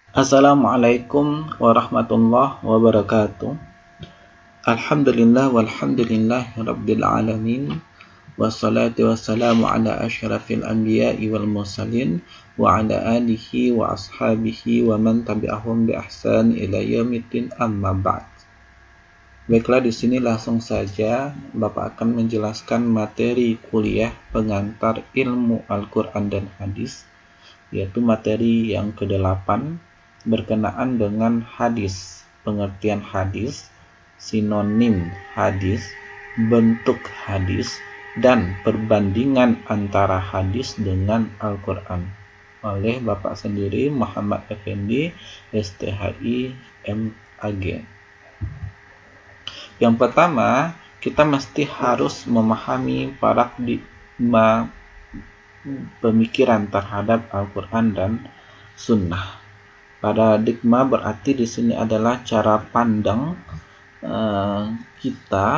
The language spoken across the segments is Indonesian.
Assalamualaikum warahmatullahi wabarakatuh. Alhamdulillah walhamdulillah rabbil alamin. Wassalatu wassalamu ala asyrafil anbiya'i wal mursalin wa ala alihi wa ashabihi wa man tabi'ahum bi ihsan ila yaumiddin, amma ba'd. Baiklah, di sini langsung saja Bapak akan menjelaskan materi kuliah pengantar ilmu Al-Qur'an dan hadis, yaitu materi yang ke-8 berkenaan dengan hadis, pengertian hadis, sinonim hadis, bentuk hadis, dan perbandingan antara hadis dengan Al-Quran oleh Bapak sendiri Muhammad Effendi, STHI MAG. Yang pertama, kita mesti harus memahami paradigma pemikiran terhadap Al-Quran dan Sunnah. Paradigma berarti di sini adalah cara pandang kita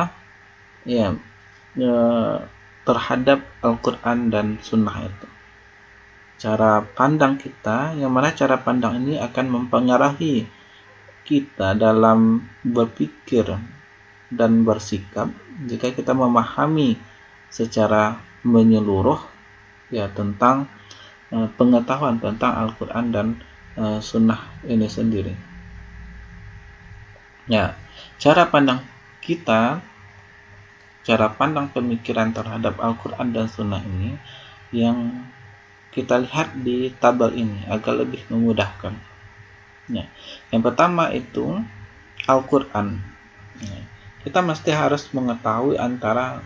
terhadap Al-Quran dan Sunnah itu. Cara pandang kita, yang mana cara pandang ini akan mempengaruhi kita dalam berpikir dan bersikap jika kita memahami secara menyeluruh tentang pengetahuan tentang Al-Quran dan Sunnah ini sendiri. Cara pandang kita, cara pandang pemikiran terhadap Al-Quran dan Sunnah ini yang kita lihat di tabel ini agar lebih memudahkan. Yang pertama itu Al-Quran. Kita mesti harus mengetahui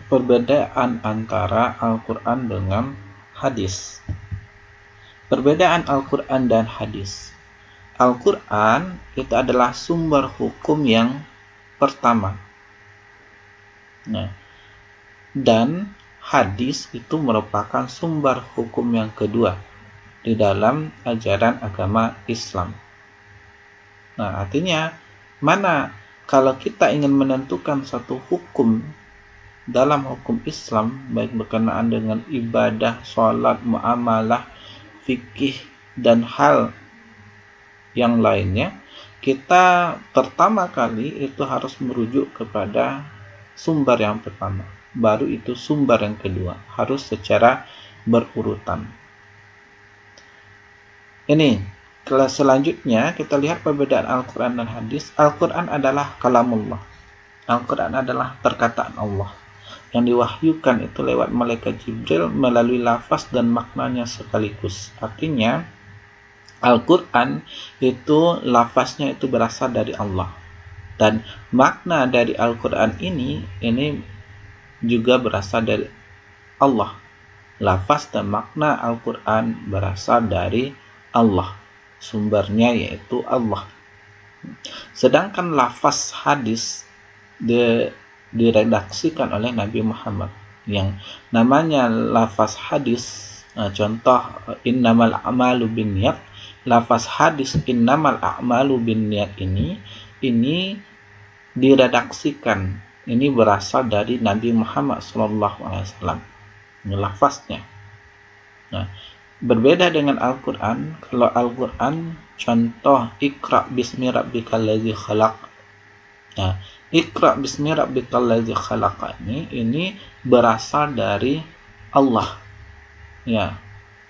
perbedaan antara Al-Quran dengan hadis. Perbedaan Al-Quran dan hadis. Al-Quran itu adalah sumber hukum yang pertama. Dan hadis itu merupakan sumber hukum yang kedua di dalam ajaran agama Islam. Artinya kalau kita ingin menentukan satu hukum dalam hukum Islam, baik berkenaan dengan ibadah, sholat, muamalah, fikih, dan hal yang lainnya, kita pertama kali itu harus merujuk kepada sumber yang pertama. Baru itu sumber yang kedua, harus secara berurutan. Selanjutnya kita lihat perbedaan Al-Quran dan hadis. Al-Quran adalah kalamullah. Al-Quran adalah perkataan Allah yang diwahyukan itu lewat malaikat Jibril melalui lafaz dan maknanya sekaligus. Artinya Al-Quran itu lafaznya itu berasal dari Allah, dan makna dari Al-Quran ini juga berasal dari Allah. Lafaz dan makna Al-Quran berasal dari Allah. Sumbernya yaitu Allah. Sedangkan lafaz hadis diredaksikan oleh Nabi Muhammad. Yang namanya lafaz hadis, contoh innamal a'malu binniyat. Lafaz hadis innamal a'malu binniyat ini diredaksikan. Ini berasal dari Nabi Muhammad SAW. Ini lafaznya. Berbeda dengan Al-Quran. Kalau Al-Quran, contoh Iqra bismi rabbikal ladzi khalaq. Iqra bismi rabbikal ladzi khalaq ini berasal dari Allah.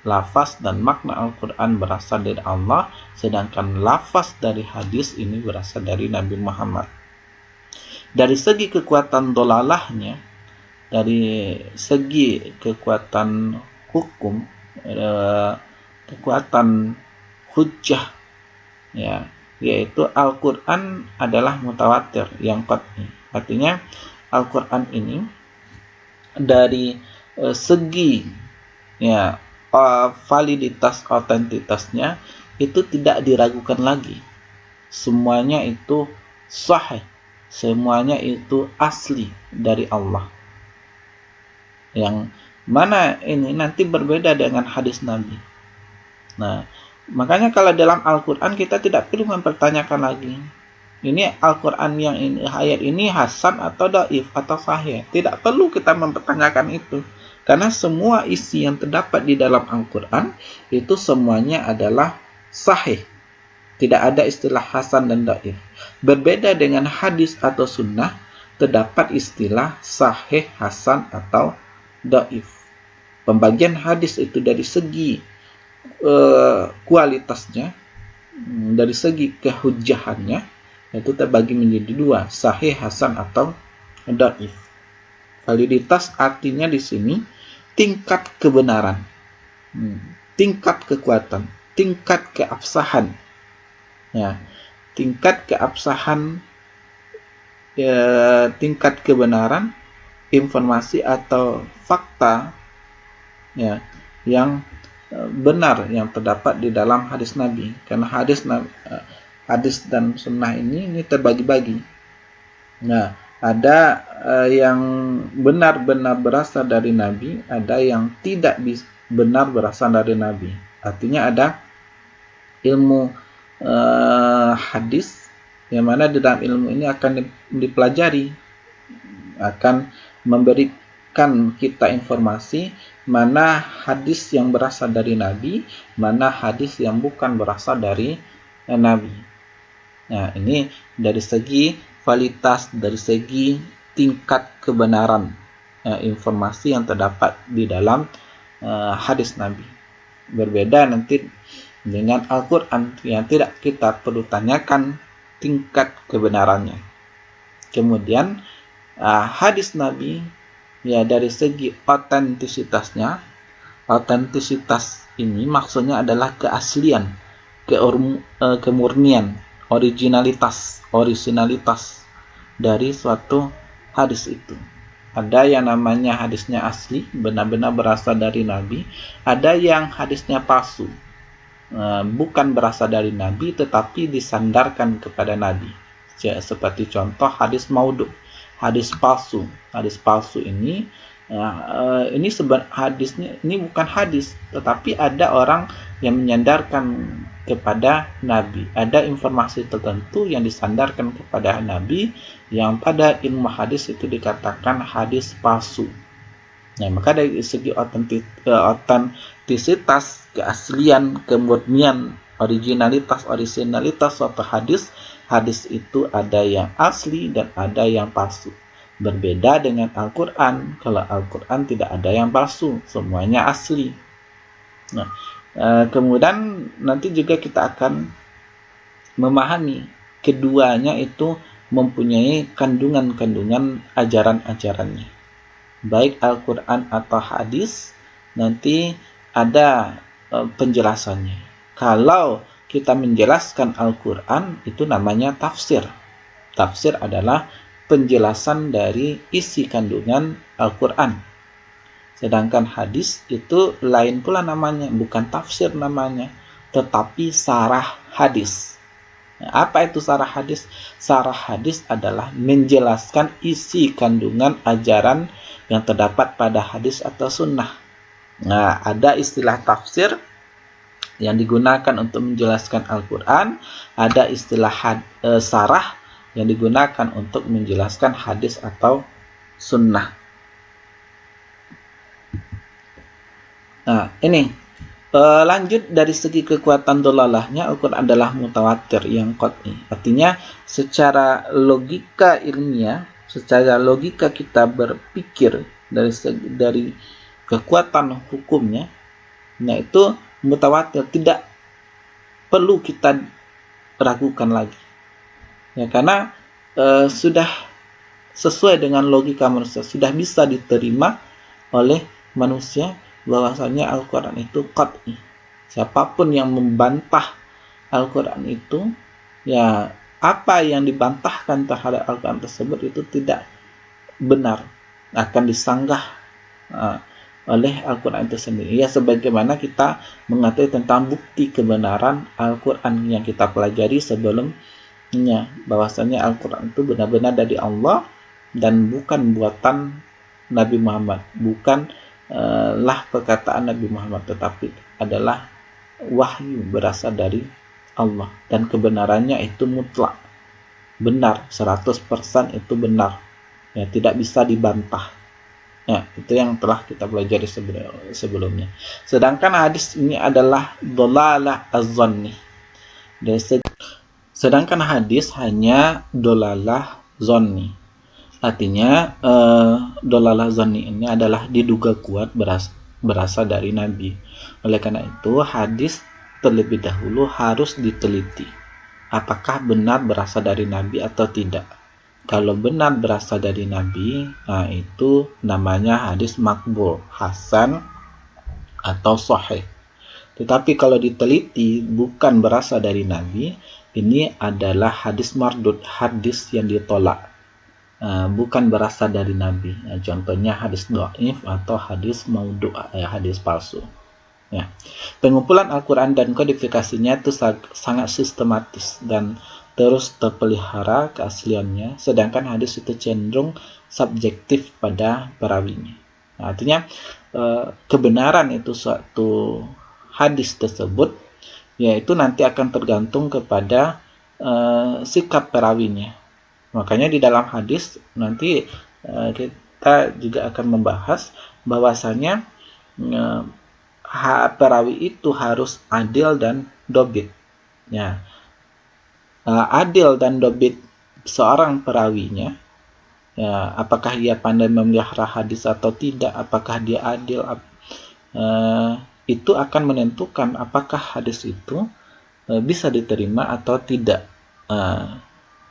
Lafaz dan makna Al-Quran berasal dari Allah, sedangkan lafaz dari hadis ini berasal dari Nabi Muhammad. Dari segi kekuatan dolalahnya, dari segi kekuatan hukum, kekuatan hujjah, yaitu Al-Quran adalah mutawatir yang qat'i. Artinya Al-Quran ini dari segi validitas, otentitasnya itu tidak diragukan lagi. Semuanya itu sahih, semuanya itu asli dari Allah. Yang mana ini nanti berbeda dengan hadis Nabi. Makanya kalau dalam Al-Quran kita tidak perlu mempertanyakan lagi, ini Al-Quran yang ini, ayat ini hasan atau dhaif atau sahih. Tidak perlu kita mempertanyakan itu, karena semua isi yang terdapat di dalam Al-Quran itu semuanya adalah sahih. Tidak ada istilah hasan dan dhaif. Berbeda dengan hadis atau sunnah, terdapat istilah sahih, hasan, atau dhaif. Pembagian hadis itu dari segi kualitasnya, dari segi kehujahannya, itu terbagi menjadi dua, sahih, hasan, atau dhaif. Validitas artinya di sini tingkat kebenaran, tingkat kekuatan, tingkat keabsahan. Ya, tingkat keabsahan, tingkat kebenaran informasi atau fakta, ya, yang benar yang terdapat di dalam hadis Nabi. Karena hadis dan sunnah ini terbagi-bagi. Nah, ada yang benar-benar berasal dari Nabi, ada yang tidak benar berasal dari Nabi. Artinya ada ilmu hadis yang mana di dalam ilmu ini akan dipelajari, akan memberikan kita informasi mana hadis yang berasal dari Nabi, mana hadis yang bukan berasal dari Nabi. Nah, ini dari segi validitas, dari segi tingkat kebenaran informasi yang terdapat di dalam hadis Nabi. Berbeda nanti dengan Al-Quran yang tidak kita perlu tanyakan tingkat kebenarannya. Kemudian hadis Nabi, ya, dari segi otentisitasnya, otentisitas ini maksudnya adalah keaslian, kemurnian, originalitas dari suatu hadis itu. Ada yang namanya hadisnya asli, benar-benar berasal dari Nabi. Ada yang hadisnya palsu, bukan berasal dari Nabi tetapi disandarkan kepada Nabi. Seperti contoh hadis maudhu, hadis palsu. Hadis palsu ini hadisnya ini bukan hadis, tetapi ada orang yang menyandarkan kepada Nabi. Ada informasi tertentu yang disandarkan kepada Nabi yang pada ilmu hadis itu dikatakan hadis palsu. Nah, maka dari segi otentisitas, keaslian, kemurnian, originalitas suatu hadis itu ada yang asli dan ada yang palsu. Berbeda dengan Al-Quran. Kalau Al-Quran tidak ada yang palsu, semuanya asli. Nah, kemudian nanti juga kita akan memahami keduanya itu mempunyai kandungan-kandungan ajaran-ajarannya. Baik Al-Quran atau hadis, nanti ada penjelasannya. Kalau kita menjelaskan Al-Quran, itu namanya tafsir. Tafsir adalah penjelasan dari isi kandungan Al-Quran. Sedangkan hadis itu lain pula namanya, bukan tafsir namanya, tetapi sarah hadis. Nah, apa itu sarah hadis? Sarah hadis adalah menjelaskan isi kandungan ajaran yang terdapat pada hadis atau sunnah. Nah, ada istilah tafsir yang digunakan untuk menjelaskan Al-Quran, ada istilah sarah yang digunakan untuk menjelaskan hadis atau sunnah. Nah, ini lanjut dari segi kekuatan dolalahnya, Al-Quran adalah mutawatir yang qat'i. Artinya secara logika ilmiah, secara logika kita berpikir dari kekuatan hukumnya, nah itu mutawatir, tidak perlu kita ragukan lagi. Ya, karena sudah sesuai dengan logika manusia, sudah bisa diterima oleh manusia bahwasanya Al-Quran itu qat'i. Siapapun yang membantah Al-Quran itu, ya apa yang dibantahkan terhadap Al-Quran tersebut itu tidak benar, akan disanggah oleh Al-Quran itu sendiri. Ya, sebagaimana kita mengetahui tentang bukti kebenaran Al-Quran yang kita pelajari sebelumnya, bahwasanya Al-Quran itu benar-benar dari Allah dan bukan buatan Nabi Muhammad, bukan lah perkataan Nabi Muhammad, tetapi adalah wahyu berasal dari Allah, dan kebenarannya itu mutlak, benar, 100% itu benar, ya, tidak bisa dibantah. Ya, itu yang telah kita pelajari sebelumnya. Sedangkan hadis ini adalah dhalalah az-zanni. Sedangkan hadis hanya dolalah zonni. Artinya dolalah zonni ini adalah diduga kuat berasal dari Nabi. Oleh karena itu hadis terlebih dahulu harus diteliti. Apakah benar berasal dari Nabi atau tidak? Kalau benar berasal dari Nabi, nah itu namanya hadis makbul, hasan atau sahih. Tetapi kalau diteliti bukan berasal dari Nabi, ini adalah hadis mardud, hadis yang ditolak, bukan berasal dari Nabi. Contohnya hadis dhaif atau hadis maudhu', hadis palsu. Ya. Pengumpulan Al-Quran dan kodifikasinya itu sangat sistematis dan terus terpelihara keasliannya, sedangkan hadis itu cenderung subjektif pada perawinya. Nah, artinya kebenaran itu suatu hadis tersebut, yaitu nanti akan tergantung kepada sikap perawinya. Makanya di dalam hadis nanti kita juga akan membahas bahwasanya perawi itu harus adil dan dobit. Ya. Adil dan dobit seorang perawinya, ya, apakah ia pandai memelihara hadis atau tidak, apakah dia adil, itu akan menentukan apakah hadis itu bisa diterima atau tidak.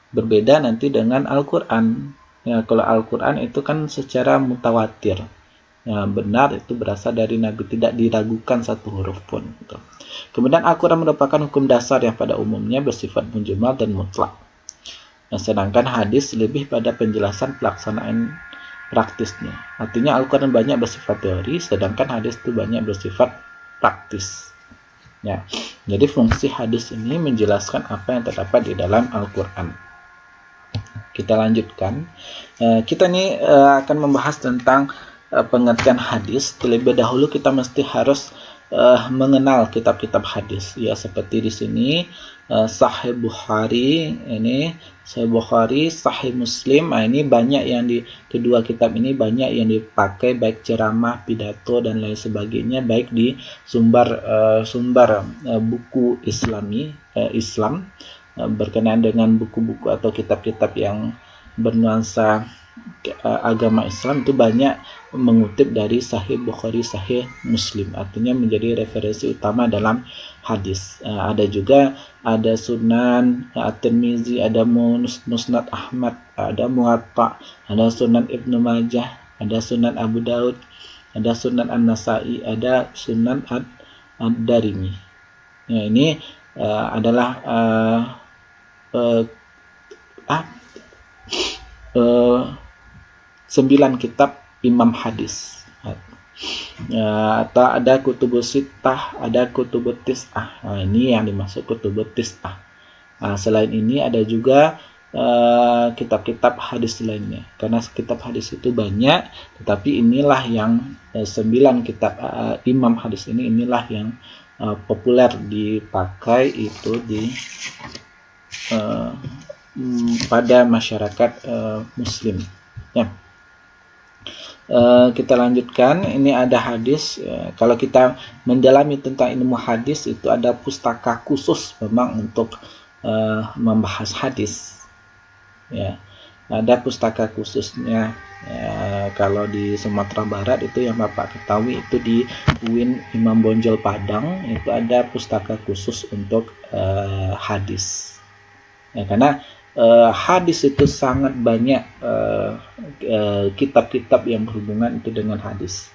Berbeda nanti dengan Al-Quran. Ya, kalau Al-Quran itu kan secara mutawatir, ya, benar itu berasal dari Nabi, tidak diragukan satu huruf pun. Gitu. Kemudian Al-Quran merupakan hukum dasar yang pada umumnya bersifat mujmal dan mutlak. Nah, sedangkan hadis lebih pada penjelasan pelaksanaan praktisnya. Artinya Al-Quran banyak bersifat teori, sedangkan hadis itu banyak bersifat praktis. Ya, jadi fungsi hadis ini menjelaskan apa yang terdapat di dalam Al-Quran. Kita lanjutkan. Kita ini akan membahas tentang pengertian hadis. Terlebih dahulu kita mesti harus mengenal kitab-kitab hadis. Ya, seperti di sini Sahih Bukhari, ini Sahih Bukhari, Sahih Muslim. Nah, ini banyak yang di kedua kitab ini banyak yang dipakai, baik ceramah, pidato dan lain sebagainya, baik di sumber buku Islam berkenaan dengan buku-buku atau kitab-kitab yang bernuansa agama Islam, itu banyak mengutip dari Sahih Bukhari, Sahih Muslim, artinya menjadi referensi utama dalam hadis. Ada juga Sunan At-Tirmizi, ada Musnad Ahmad, ada Muwatta, ada Sunan Ibnu Majah, ada Sunan Abu Daud, ada Sunan An-Nasai, ada Sunan Ad-Darimi. Ya, ini adalah 9 kitab Imam hadis. Atau ada Kutubus Sittah, ada Kutubut Tis'ah. Nah, ini yang dimaksud Kutubut Tis'ah. Selain ini ada juga kitab-kitab hadis lainnya. Karena kitab hadis itu banyak, tetapi inilah yang 9 kitab Imam hadis inilah yang populer dipakai itu di pada masyarakat Muslim. Ya. Kita lanjutkan. Ini ada hadis. Kalau kita mendalami tentang ilmu hadis, itu ada pustaka khusus memang untuk membahas hadis. Ya, ada pustaka khususnya. Kalau di Sumatera Barat itu yang Bapak ketahui, itu di UIN Imam Bonjol Padang itu ada pustaka khusus untuk hadis. Ya, karena hadis itu sangat banyak kitab-kitab yang berhubungan itu dengan hadis.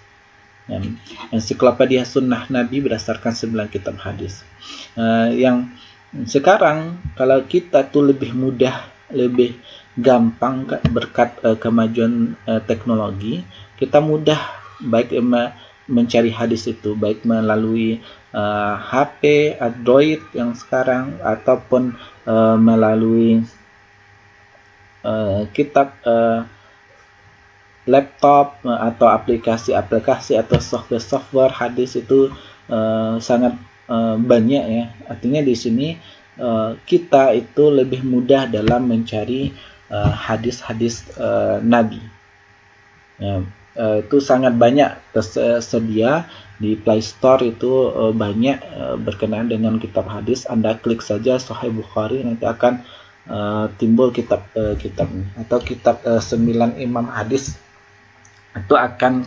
Ensiklopedia Sunnah Nabi berdasarkan 9 kitab hadis. Yang sekarang kalau kita tuh lebih mudah, lebih gampang berkat kemajuan teknologi, kita mudah baik mencari hadis itu baik melalui HP, Android yang sekarang, ataupun melalui kitab laptop atau aplikasi-aplikasi atau software hadis itu sangat banyak ya. Artinya di sini kita itu lebih mudah dalam mencari hadis-hadis Nabi. Ya, itu sangat banyak tersedia di Play Store. Itu banyak berkenaan dengan kitab hadis. Anda klik saja Sahih Bukhari, nanti akan timbul kitab ini, atau kitab 9 imam hadis, itu akan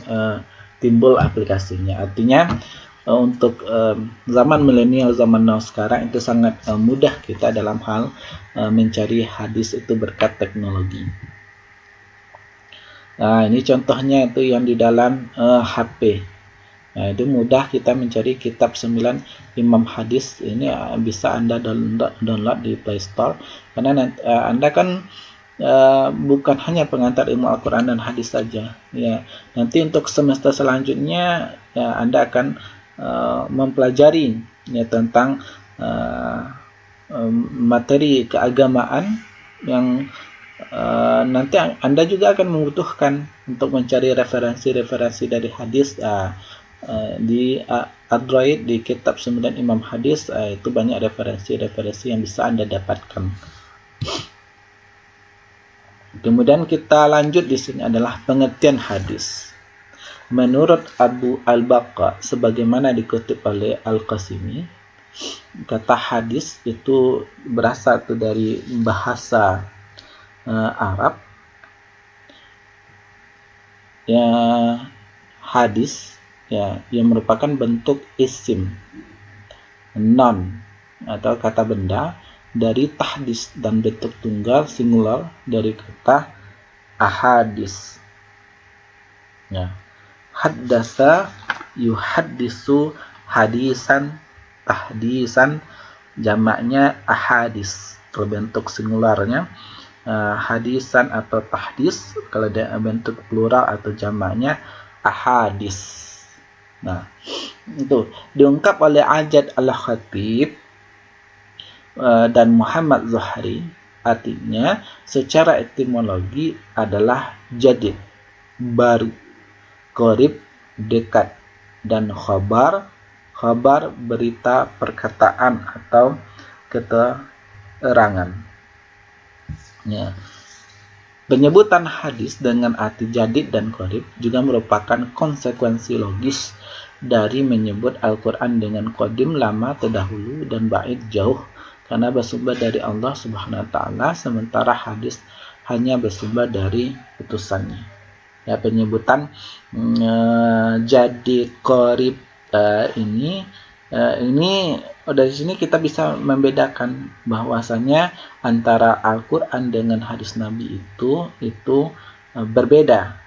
timbul aplikasinya. Artinya untuk zaman milenial, zaman now sekarang, itu sangat mudah kita dalam hal mencari hadis itu berkat teknologi. Nah, ini contohnya itu yang di dalam HP. Nah, itu mudah kita mencari kitab 9 imam hadis. Ini bisa Anda download di Play Store, karena Anda kan bukan hanya pengantar ilmu Al-Quran dan hadis saja. Ya, nanti untuk semester selanjutnya ya, Anda akan mempelajari ya tentang materi keagamaan yang nanti Anda juga akan membutuhkan untuk mencari referensi-referensi dari hadis. Di Android, di kitab 9 imam hadis, itu banyak referensi-referensi yang bisa Anda dapatkan. Kemudian kita lanjut, di sini adalah pengertian hadis. Menurut Abu Al-Baqa, sebagaimana dikutip oleh Al-Qasimi, kata hadis itu berasal dari bahasa Arab. Ya, hadis ya, yang merupakan bentuk isim, non atau kata benda dari tahdis, dan bentuk tunggal singular dari kata ahadis. Ya, haddasa yuhaddisu hadisan tahdisan, jamaknya ahadis. Kalau bentuk singularnya hadisan atau tahdis, kalau ada bentuk plural atau jamaknya ahadis. Nah, itu diungkap oleh Ajad Al-Khatib dan Muhammad Zuhri. Artinya secara etimologi adalah jadid, baru, qorib, dekat, dan khabar berita, perkataan atau keterangan. Ya. Penyebutan hadis dengan arti jadid dan qorib juga merupakan konsekuensi logis dari menyebut Al-Quran dengan qadim, lama, terdahulu, dan ba'id, jauh, karena bersumber dari Allah Subhanahu wa Ta'ala, sementara hadis hanya bersumber dari utusannya. Ya, penyebutan jadid, qorib ini dari sini kita bisa membedakan bahwasanya antara Al-Quran dengan hadis Nabi itu berbeda.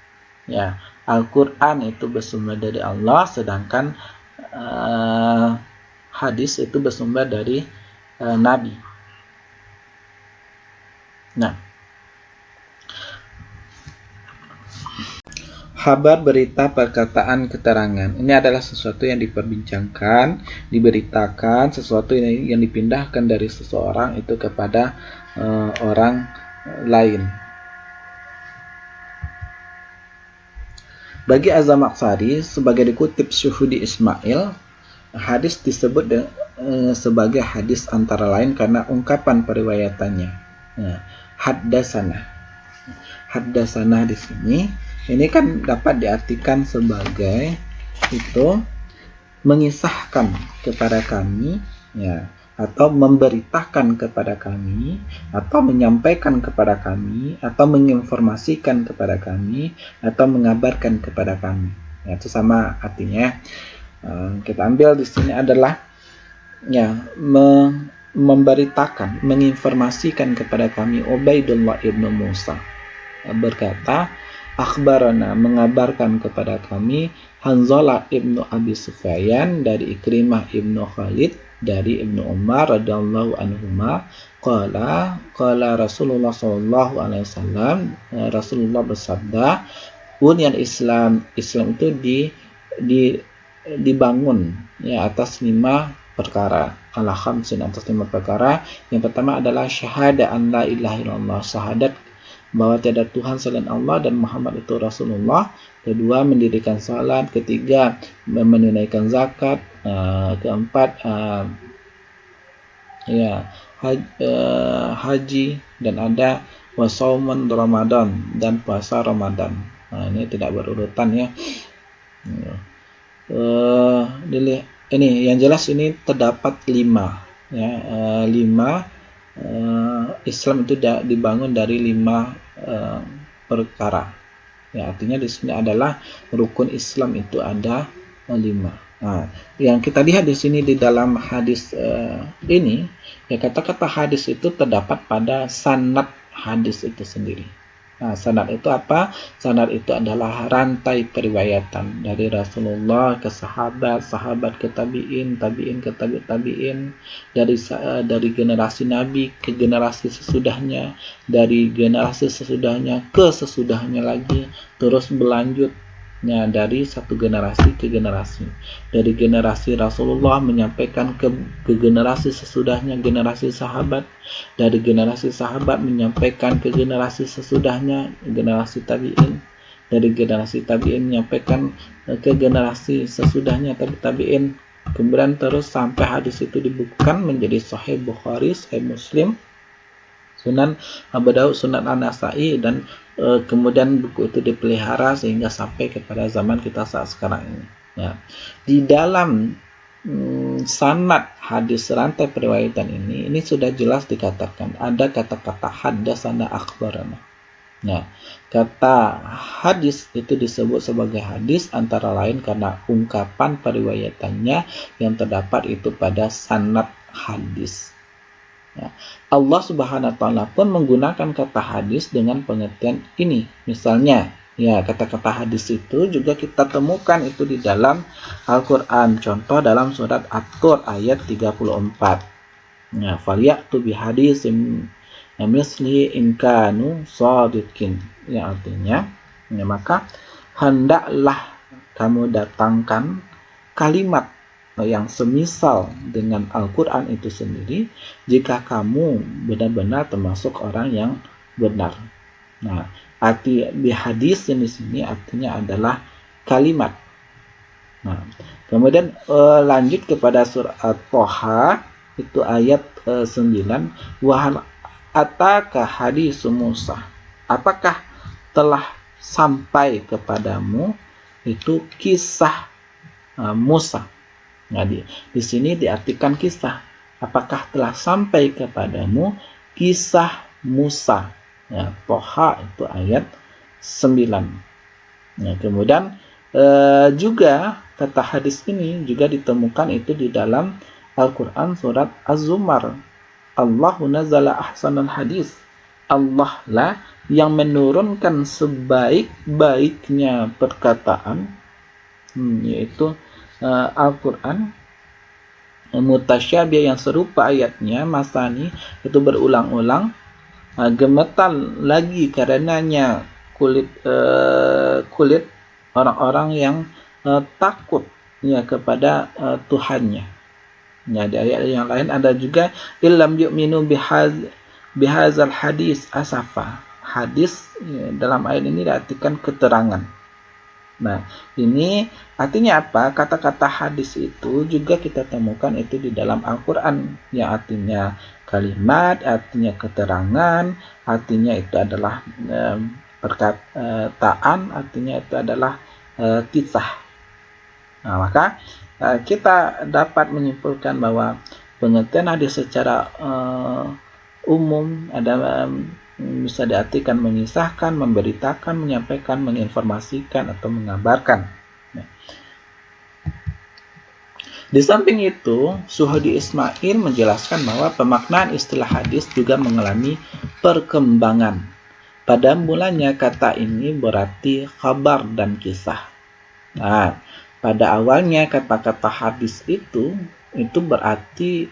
Ya, Al-Quran itu bersumber dari Allah, sedangkan hadis itu bersumber dari Nabi. Nah, kabar, berita, perkataan, keterangan. Ini adalah sesuatu yang diperbincangkan, diberitakan, sesuatu yang dipindahkan dari seseorang itu kepada orang lain. Bagi Az-Zamakhsyari, sebagai dikutip Syuhudi Ismail, hadis disebut sebagai hadis antara lain karena ungkapan periwayatannya. Haddasana di sini, ini kan dapat diartikan sebagai itu mengisahkan kepada kami, ya, atau memberitakan kepada kami, atau menyampaikan kepada kami, atau menginformasikan kepada kami, atau mengabarkan kepada kami. Ya, itu sama artinya. Kita ambil di sini adalah ya, memberitakan, menginformasikan kepada kami. Ubaidullah ibnu Musa berkata, akhbarana, mengabarkan kepada kami, Hanzalah ibnu Abi Sufyan dari Ikrimah ibnu Khalid dari Ibnu Umar radhiyallahu anhuma, qala Rasulullah sallallahu alaihi wasallam, Rasulullah bersabda, bunyan Islam itu dibangun ya atas 5 perkara. Ala khamsin, atas 5 perkara. Yang pertama adalah syahadah an la ilaha illallah, syahadat bahwa tiada Tuhan selain Allah dan Muhammad itu Rasulullah. Kedua, mendirikan salat. Ketiga, menunaikan zakat. Keempat, haji, dan ada wasauman Ramadan, dan puasa Ramadan. Nah, ini tidak berurutan ya. Ini yang jelas ini terdapat 5 ya, 5 Islam itu dibangun dari 5 perkara. Ya, artinya di sini adalah rukun Islam itu ada 5. Nah, yang kita lihat di sini di dalam hadis ini, ya kata-kata hadis itu terdapat pada sanad hadis itu sendiri. Nah, sanad itu apa? Sanad itu adalah rantai periwayatan dari Rasulullah ke sahabat, sahabat ke tabi'in, tabi'in ke tabi'in, dari generasi Nabi ke generasi sesudahnya, dari generasi sesudahnya ke sesudahnya lagi, terus berlanjut. Ya, dari satu generasi ke generasi, dari generasi Rasulullah menyampaikan ke generasi sesudahnya, generasi sahabat, dari generasi sahabat menyampaikan ke generasi sesudahnya, generasi tabi'in, dari generasi tabi'in menyampaikan ke generasi sesudahnya tabi'in, kemudian terus sampai hadis itu dibukukan menjadi Sahih Bukhari, Sahih Muslim, Sunan Abu Daud, Sunan An-Nasa'i, dan kemudian buku itu dipelihara sehingga sampai kepada zaman kita saat sekarang ini. Ya. Di dalam sanad hadis rantai periwayatan ini sudah jelas dikatakan ada kata-kata haddatsana akhbarana. Ya, kata hadis itu disebut sebagai hadis antara lain karena ungkapan periwayatannya yang terdapat itu pada sanad hadis. Ya. Allah Subhanahu wa taala pun menggunakan kata hadis dengan pengertian ini. Misalnya, ya kata-kata hadis itu juga kita temukan itu di dalam Al-Qur'an. Contoh dalam surat At-Tur ayat 34. Ya, falyatu bihadisin misli in kanu shadiqin. Ya, artinya, ya, maka hendaklah kamu datangkan kalimat yang semisal dengan Al-Quran itu sendiri jika kamu benar-benar termasuk orang yang benar. Nah, arti bihadis di sini artinya adalah kalimat. Nah, kemudian lanjut kepada surat Thaha itu ayat 9, wahal ataka hadis Musa, apakah telah sampai kepadamu itu kisah Musa. Nah, di sini diartikan kisah. Apakah telah sampai kepadamu kisah Musa? Ya, Thaha itu ayat 9. Nah, kemudian juga kata hadis ini juga ditemukan itu di dalam Al-Quran surat Az-Zumar. Allahu nazzala ahsanal hadis. Allah lah yang menurunkan sebaik-baiknya perkataan, yaitu Al-Quran mutasyabih yang serupa ayatnya, masani itu berulang-ulang, gemetar lagi karenanya kulit orang-orang yang takut ya kepada Tuhannya. Ya, di ayat yang lain ada juga illam yu'minu bihadzal hadis asafa. Hadis ya, dalam ayat ini diartikan keterangan. Nah, ini artinya apa? Kata-kata hadis itu juga kita temukan itu di dalam Al-Quran, yang artinya kalimat, artinya keterangan, artinya itu adalah perkataan, artinya itu adalah kisah. Nah, maka kita dapat menyimpulkan bahwa pengertian hadis secara umum adalah bisa diartikan mengisahkan, memberitakan, menyampaikan, menginformasikan, atau mengabarkan. Nah, di samping itu, Suhadi Ismail menjelaskan bahwa pemaknaan istilah hadis juga mengalami perkembangan. Pada mulanya kata ini berarti kabar dan kisah. Nah, pada awalnya kata-kata hadis itu berarti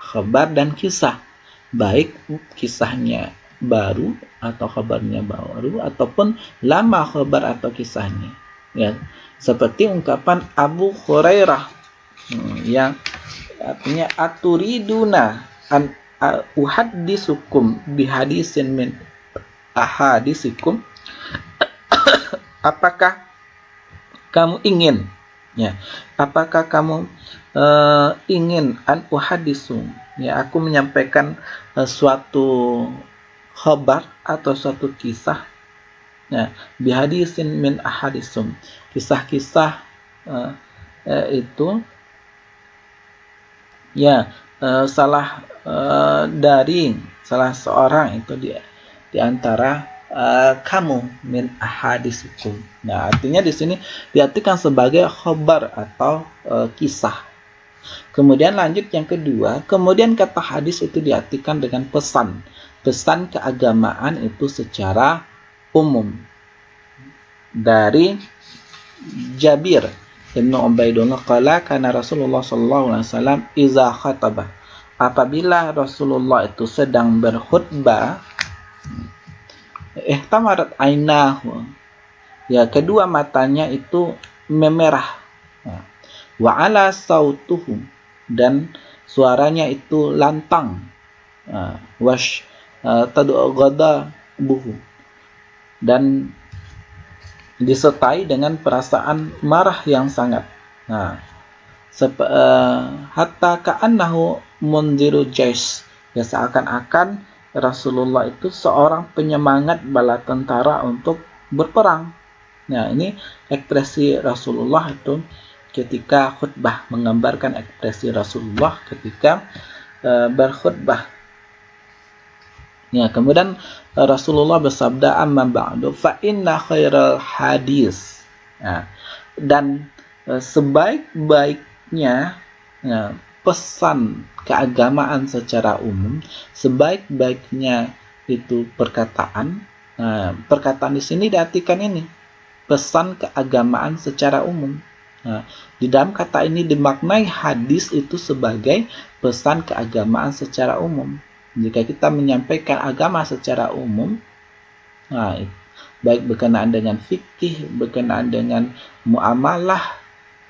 kabar dan kisah, baik kisahnya baru atau kabarnya baru ataupun lama kabar atau kisahnya. Ya, seperti ungkapan Abu Hurairah yang artinya aturiduna an uhaddisukum bihadisin min ahadisikum, apakah kamu ingin, ya, apakah kamu ingin an uhadisu, ya, aku menyampaikan suatu khabar atau suatu kisah Nah, bihadisin min ahadisum, kisah-kisah itu ya dari salah seorang itu di antara kamu min ahadisukum. Nah, artinya di sini diartikan sebagai khabar atau kisah. Kemudian lanjut yang kedua, kemudian kata hadis itu diartikan dengan pesan. Pesan keagamaan itu secara umum. Dari Jabir Ibnu Ubaidullah qala kana Rasulullah sallallahu alaihi wasallam iza khataba, apabila Rasulullah itu sedang berkhutbah, ihtamarat ainahu, ya kedua matanya itu memerah, wa ala sautuhu, dan suaranya itu lantang, wash tad'u ghadabuhu, dan disertai dengan perasaan marah yang sangat. Nah, hatta ka'annahu munziru jais, ya seakan-akan Rasulullah itu seorang penyemangat bala tentara untuk berperang. Nah, ini ekspresi Rasulullah itu ketika khutbah, menggambarkan ekspresi Rasulullah ketika berkhutbah. Ya, kemudian Rasulullah bersabda, amma ba'du fa inna khairal hadis. Ya, dan sebaik-baiknya pesan keagamaan secara umum, sebaik-baiknya itu perkataan. Perkataan di sini diartikan ini pesan keagamaan secara umum. Di dalam kata ini dimaknai hadis itu sebagai pesan keagamaan secara umum. Jika kita menyampaikan agama secara umum, baik berkenaan dengan fikih, berkenaan dengan muamalah,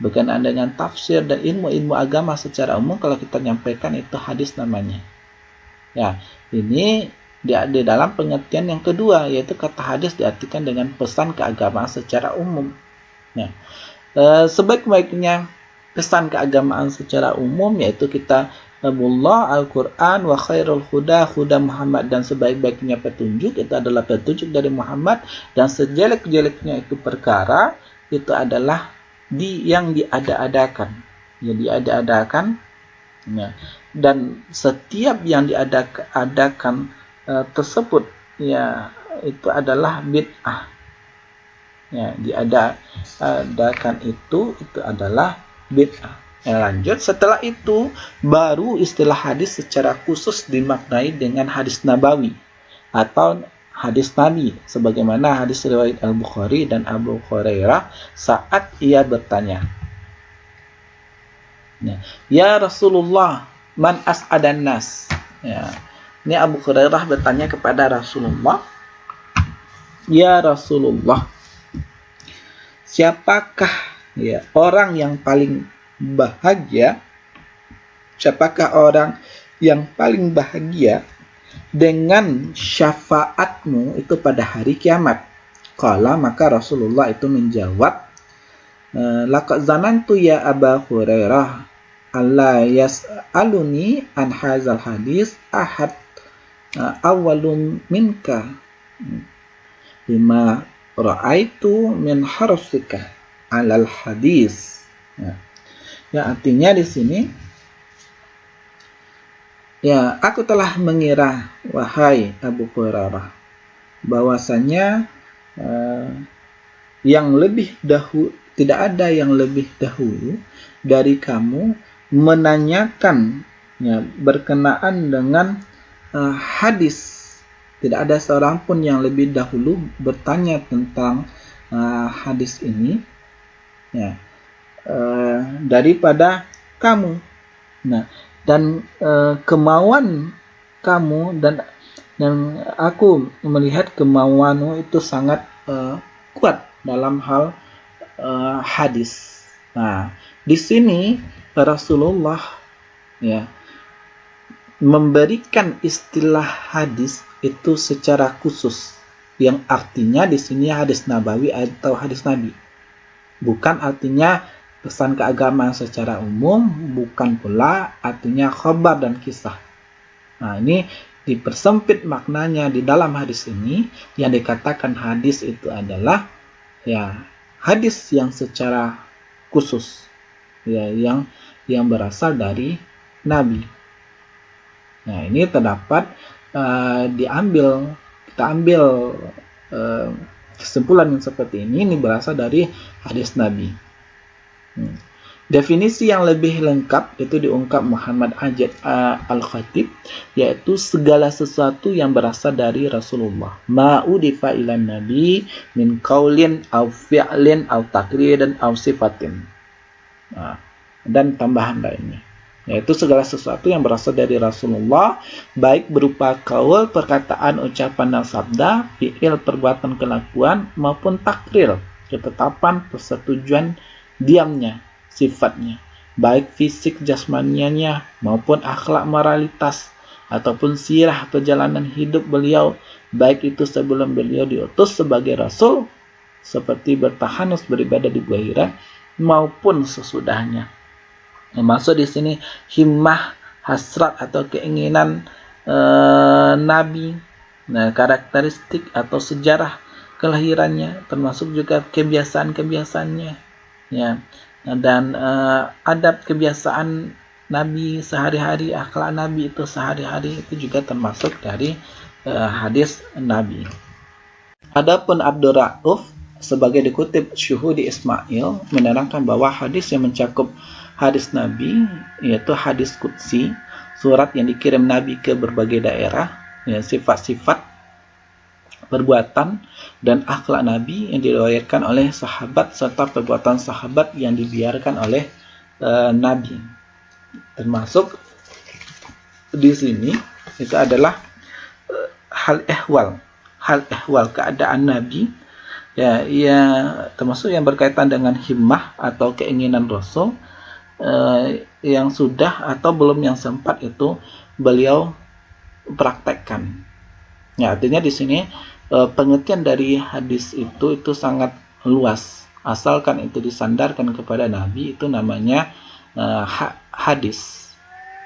berkenaan dengan tafsir dan ilmu-ilmu agama secara umum, kalau kita menyampaikan itu hadis namanya. Ya, ini di dalam pengertian yang kedua, yaitu kata hadis diartikan dengan pesan keagamaan secara umum. Ya, sebaik-baiknya pesan keagamaan secara umum yaitu kita Allah, Al-Quran, wa khairul huda huda Muhammad, dan sebaik-baiknya petunjuk itu adalah petunjuk dari Muhammad, dan sejelek-jeleknya itu perkara itu adalah yang diada-adakan, ya diada-adakan, ya. Dan setiap yang diada-adakan tersebut ya itu adalah bid'ah, ya diada-adakan itu adalah bid'ah. Lanjut, setelah itu baru istilah hadis secara khusus dimaknai dengan hadis nabawi atau hadis nabi, sebagaimana hadis riwayat Al-Bukhari dan Abu Hurairah saat ia bertanya, ya Rasulullah, man as'adan nas. Ya, ini Abu Hurairah bertanya kepada Rasulullah, ya Rasulullah, siapakah ya orang yang paling bahagia, siapakah orang yang paling bahagia dengan syafaatmu itu pada hari kiamat? Qala, maka Rasulullah itu menjawab, laqad zanantu ya Aba Hurairah alla yas'aluni an hadzal hadis ahad awwalum minka bima ra'aitu min harsika alal hadis. Ya, artinya di sini, ya aku telah mengira wahai Abu Hurairah bahwasanya yang lebih dahulu, tidak ada yang lebih dahulu dari kamu menanyakan ya berkenaan dengan hadis. Tidak ada seorang pun yang lebih dahulu bertanya tentang hadis ini, ya, daripada kamu. Nah, dan kemauan kamu dan aku melihat kemauanmu itu sangat kuat dalam hal hadis. Nah, di sini Rasulullah ya memberikan istilah hadis itu secara khusus, yang artinya di sini hadis nabawi atau hadis nabi. Bukan artinya pesan keagamaan secara umum, bukan pula artinya khabar dan kisah. Nah, ini dipersempit maknanya di dalam hadis ini, yang dikatakan hadis itu adalah ya hadis yang secara khusus, ya yang berasal dari Nabi. Nah, ini terdapat kita ambil kesimpulan yang seperti ini berasal dari hadis Nabi. Definisi yang lebih lengkap itu diungkap Muhammad Ajat Al-Khatib, yaitu segala sesuatu yang berasal dari Rasulullah. Ma'udifa ilan Nabi min qaulin aw fi'lin aw taqririn aw sifatin. Dan tambahan lainnya, yaitu segala sesuatu yang berasal dari Rasulullah, baik berupa kaul, perkataan, ucapan, dan sabda, fi'il, perbuatan, kelakuan, maupun takrir, ketetapan, persetujuan, diamnya, sifatnya, baik fisik jasmanianya maupun akhlak moralitas ataupun sirah perjalanan hidup beliau, baik itu sebelum beliau diutus sebagai rasul seperti bertahanus beribadah di Gua Hira maupun sesudahnya. Maksud di sini himmah, hasrat atau keinginan Nabi, karakteristik atau sejarah kelahirannya, termasuk juga kebiasaan-kebiasaannya, ya. Dan adab kebiasaan Nabi sehari-hari, akhlak Nabi itu sehari-hari itu juga termasuk dari hadis Nabi. Adapun Abdul Rauf sebagai dikutip Syuhudi Ismail menerangkan bahwa hadis yang mencakup hadis Nabi yaitu hadis qudsi, surat yang dikirim Nabi ke berbagai daerah, ya, sifat-sifat, perbuatan dan akhlak Nabi yang diriwayatkan oleh sahabat serta perbuatan sahabat yang dibiarkan oleh Nabi. Termasuk di sini itu adalah hal ehwal keadaan Nabi, ya termasuk yang berkaitan dengan himmah atau keinginan Rasul yang sudah atau belum yang sempat itu beliau praktekkan. Ya, artinya di sini pengertian dari hadis itu sangat luas, asalkan itu disandarkan kepada Nabi itu namanya hadis.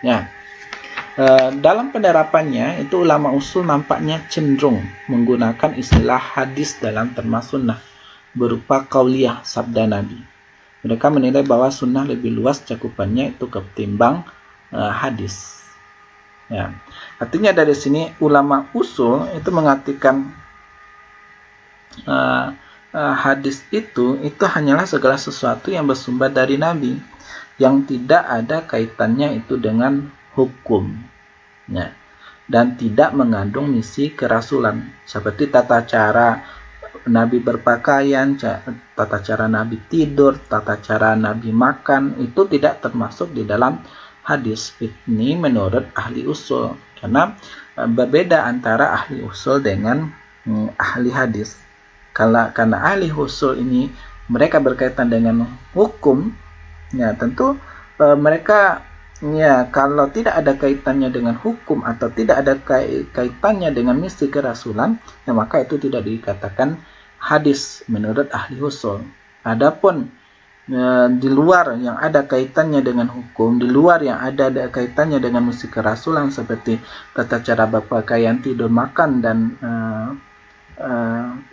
Ya. Dalam penerapannya itu ulama usul nampaknya cenderung menggunakan istilah hadis dalam terma sunnah berupa qauliyah sabda Nabi. Mereka menilai bahwa sunnah lebih luas cakupannya itu ketimbang hadis. Ya. Artinya dari sini ulama usul itu mengartikan hadis itu hanyalah segala sesuatu yang bersumber dari Nabi yang tidak ada kaitannya itu dengan hukum, ya, dan tidak mengandung misi kerasulan seperti tata cara Nabi berpakaian, tata cara Nabi tidur, tata cara Nabi makan, itu tidak termasuk di dalam hadis. Ini menurut ahli usul, karena berbeda antara ahli usul dengan ahli hadis. Karena ahli usul ini mereka berkaitan dengan hukum, ya tentu mereka, ya, kalau tidak ada kaitannya dengan hukum atau tidak ada kaitannya dengan misi kerasulan, ya maka itu tidak dikatakan hadis menurut ahli usul. Adapun di luar yang ada kaitannya dengan hukum, di luar yang ada kaitannya dengan misi kerasulan seperti tata cara berpakaian, tidur, makan, dan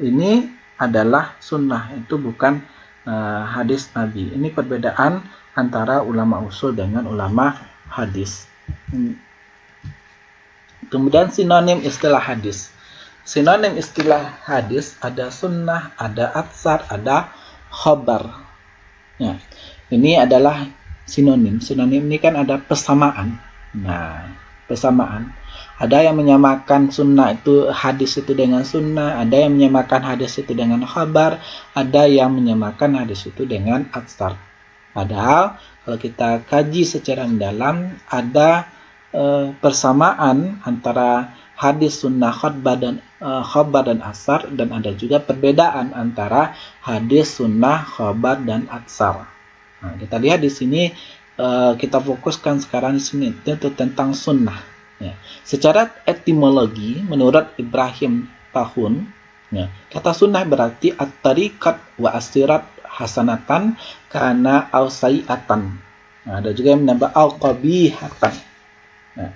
ini adalah sunnah, itu bukan hadis Nabi. Ini perbedaan antara ulama usul dengan ulama hadis. Kemudian sinonim istilah hadis. Sinonim istilah hadis ada sunnah, ada atsar, ada khobar. Ya, ini adalah sinonim. Sinonim ini kan ada persamaan. Nah, persamaan. Ada yang menyamakan sunnah itu, hadis itu dengan sunnah, ada yang menyamakan hadis itu dengan khabar, ada yang menyamakan hadis itu dengan atsar. Padahal kalau kita kaji secara mendalam, ada persamaan antara hadis, sunnah, khabar dan atsar, dan ada juga perbedaan antara hadis, sunnah, khabar dan atsar. Nah, kita lihat di sini, kita fokuskan sekarang di sini itu tentang sunnah. Ya. Secara etimologi menurut Ibrahim Tahun, ya, kata sunnah berarti at-tariqat wa asirat hasanatan kana au sayiatan. Nah, ada juga yang menambah au qabihatan. Nah,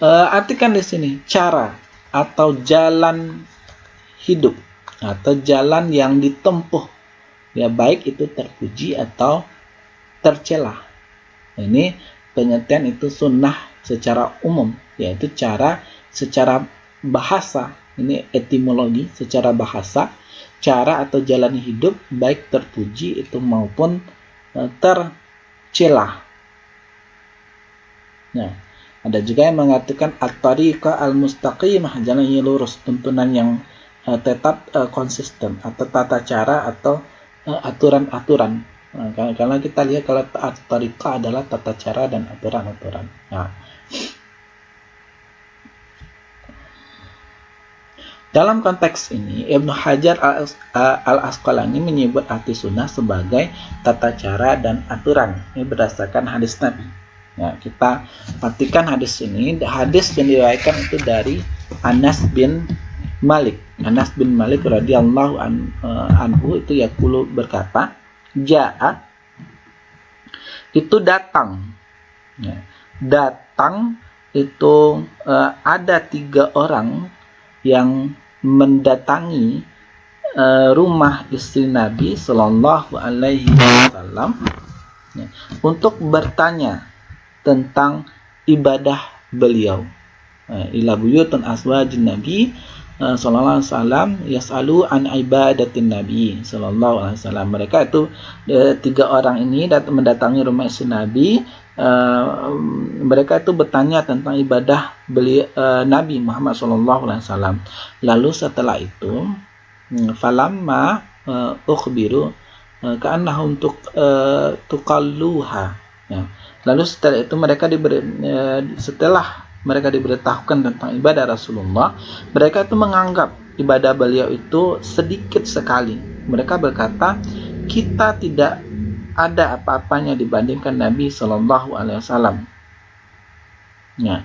Artikan di sini cara atau jalan hidup atau jalan yang ditempuh, ya, baik itu terpuji atau tercela. Ini pengertian itu sunnah secara umum, yaitu cara secara bahasa. Ini etimologi secara bahasa, cara atau jalan hidup baik terpuji itu maupun tercela. Nah, ada juga yang mengatakan at-tariqah al-mustaqimah, jalan yang lurus, tuntunan yang tetap konsisten, atau tata cara atau aturan-aturan. Nah, karena kita lihat kalau at-tariqah adalah tata cara dan aturan-aturan. Nah, dalam konteks ini, Ibnu Hajar al-Asqalani menyebut arti sunnah sebagai tata cara dan aturan. Ini berdasarkan hadis Nabi. Ya, kita perhatikan hadis ini. Hadis yang diriwayatkan itu dari Anas bin Malik. Anas bin Malik radhiyallahu anhu itu yaqulu berkata, Ja'a itu datang. Ya, datang itu ada 3 orang yang mendatangi rumah istri Nabi Sallallahu Alaihi Wasallam untuk bertanya tentang ibadah beliau. Ila buyutun azwajin Nabi Sallallahu Alaihi Wasallam yas'alu an ibadatin Nabi Sallallahu Alaihi Wasallam. Mereka itu 3 orang ini mendatangi rumah istri Nabi. Mereka itu bertanya tentang ibadah Nabi Muhammad SAW. Lalu setelah itu, falamma ukhbiru ka'annahum tuqalluha. Lalu setelah itu setelah mereka diberitahukan tentang ibadah Rasulullah, mereka itu menganggap ibadah beliau itu sedikit sekali. Mereka berkata, kita tidak ada apa-apanya dibandingkan Nabi Sallallahu Alaihi Wasallam. Ya,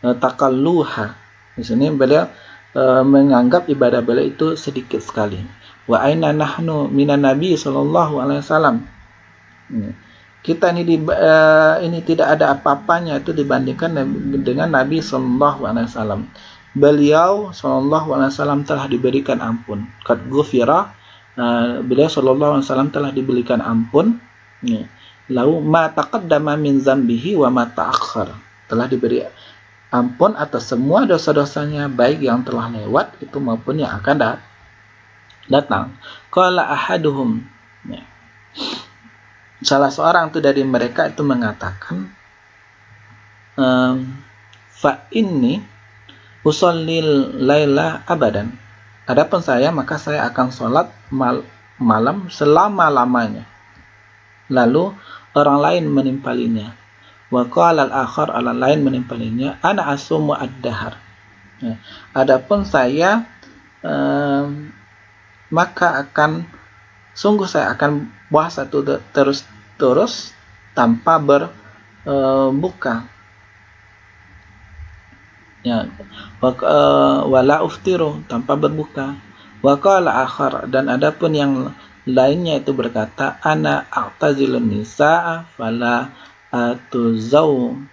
takalluha. Di sini beliau menganggap ibadah beliau itu sedikit sekali. Wa aina nahnu minan Nabi Sallallahu Alaihi Wasallam. Kita ini tidak ada apa-apanya itu dibandingkan dengan Nabi Sallallahu Alaihi Wasallam. Beliau Sallallahu Alaihi Wasallam telah diberikan ampun. Qad ghufira. Beliau Sallallahu Alaihi Wasallam telah diberikan ampun. Lalu ma taqaddama min zambihi wa ma ta'akhkhar, telah diberi ampun atas semua dosa-dosanya, baik yang telah lewat itu maupun yang akan datang. Qala ahaduhum, salah seorang itu dari mereka itu mengatakan, fa inni usallil laila abadan. Adapun saya, maka saya akan sholat malam selama-lamanya. Lalu orang lain menimpalinya. Wa qala al-akhar, orang lain menimpalinya, ana asumu ad-dahar. Adapun saya, maka sungguh saya akan puasa terus tanpa berbuka. Ya, wala uftiru, tanpa berbuka. Wa qala akhar, dan adapun yang lainnya itu berkata, ana a'tazilun nisaa fala atuzawwiju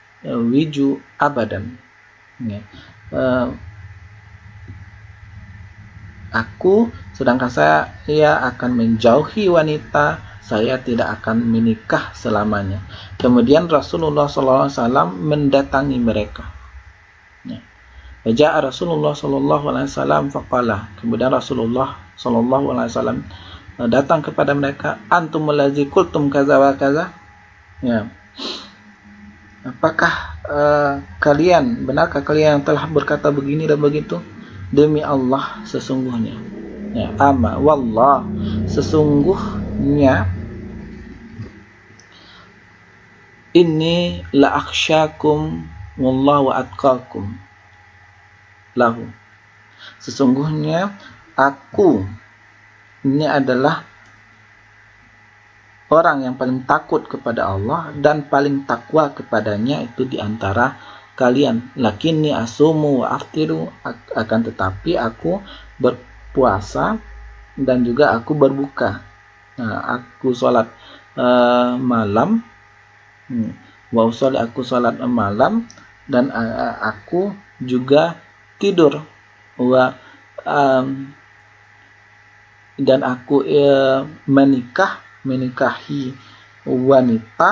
abadan. Ya. Sedangkan saya akan menjauhi wanita, saya tidak akan menikah selamanya. Kemudian Rasulullah SAW mendatangi mereka. Ja'a Rasulullah sallallahu alaihi wasallam faqala, kemudian Rasulullah sallallahu alaihi wasallam datang kepada mereka, antum allazi qultum kaza wa kaza. Ya. Apakah benarkah kalian yang telah berkata begini dan begitu? Demi Allah, sesungguhnya. Ya, ama wallah, sesungguhnya inni la akhsyakum wallahu atqakum lahu. Sesungguhnya aku ini adalah orang yang paling takut kepada Allah dan paling takwa kepadanya itu di antara kalian. Lakinni asumu wa aftiru, akan tetapi aku berpuasa dan juga aku berbuka. Aku sholat malam Wa usolli, aku salat malam, dan aku juga tidur. Wa dan aku menikahi wanita,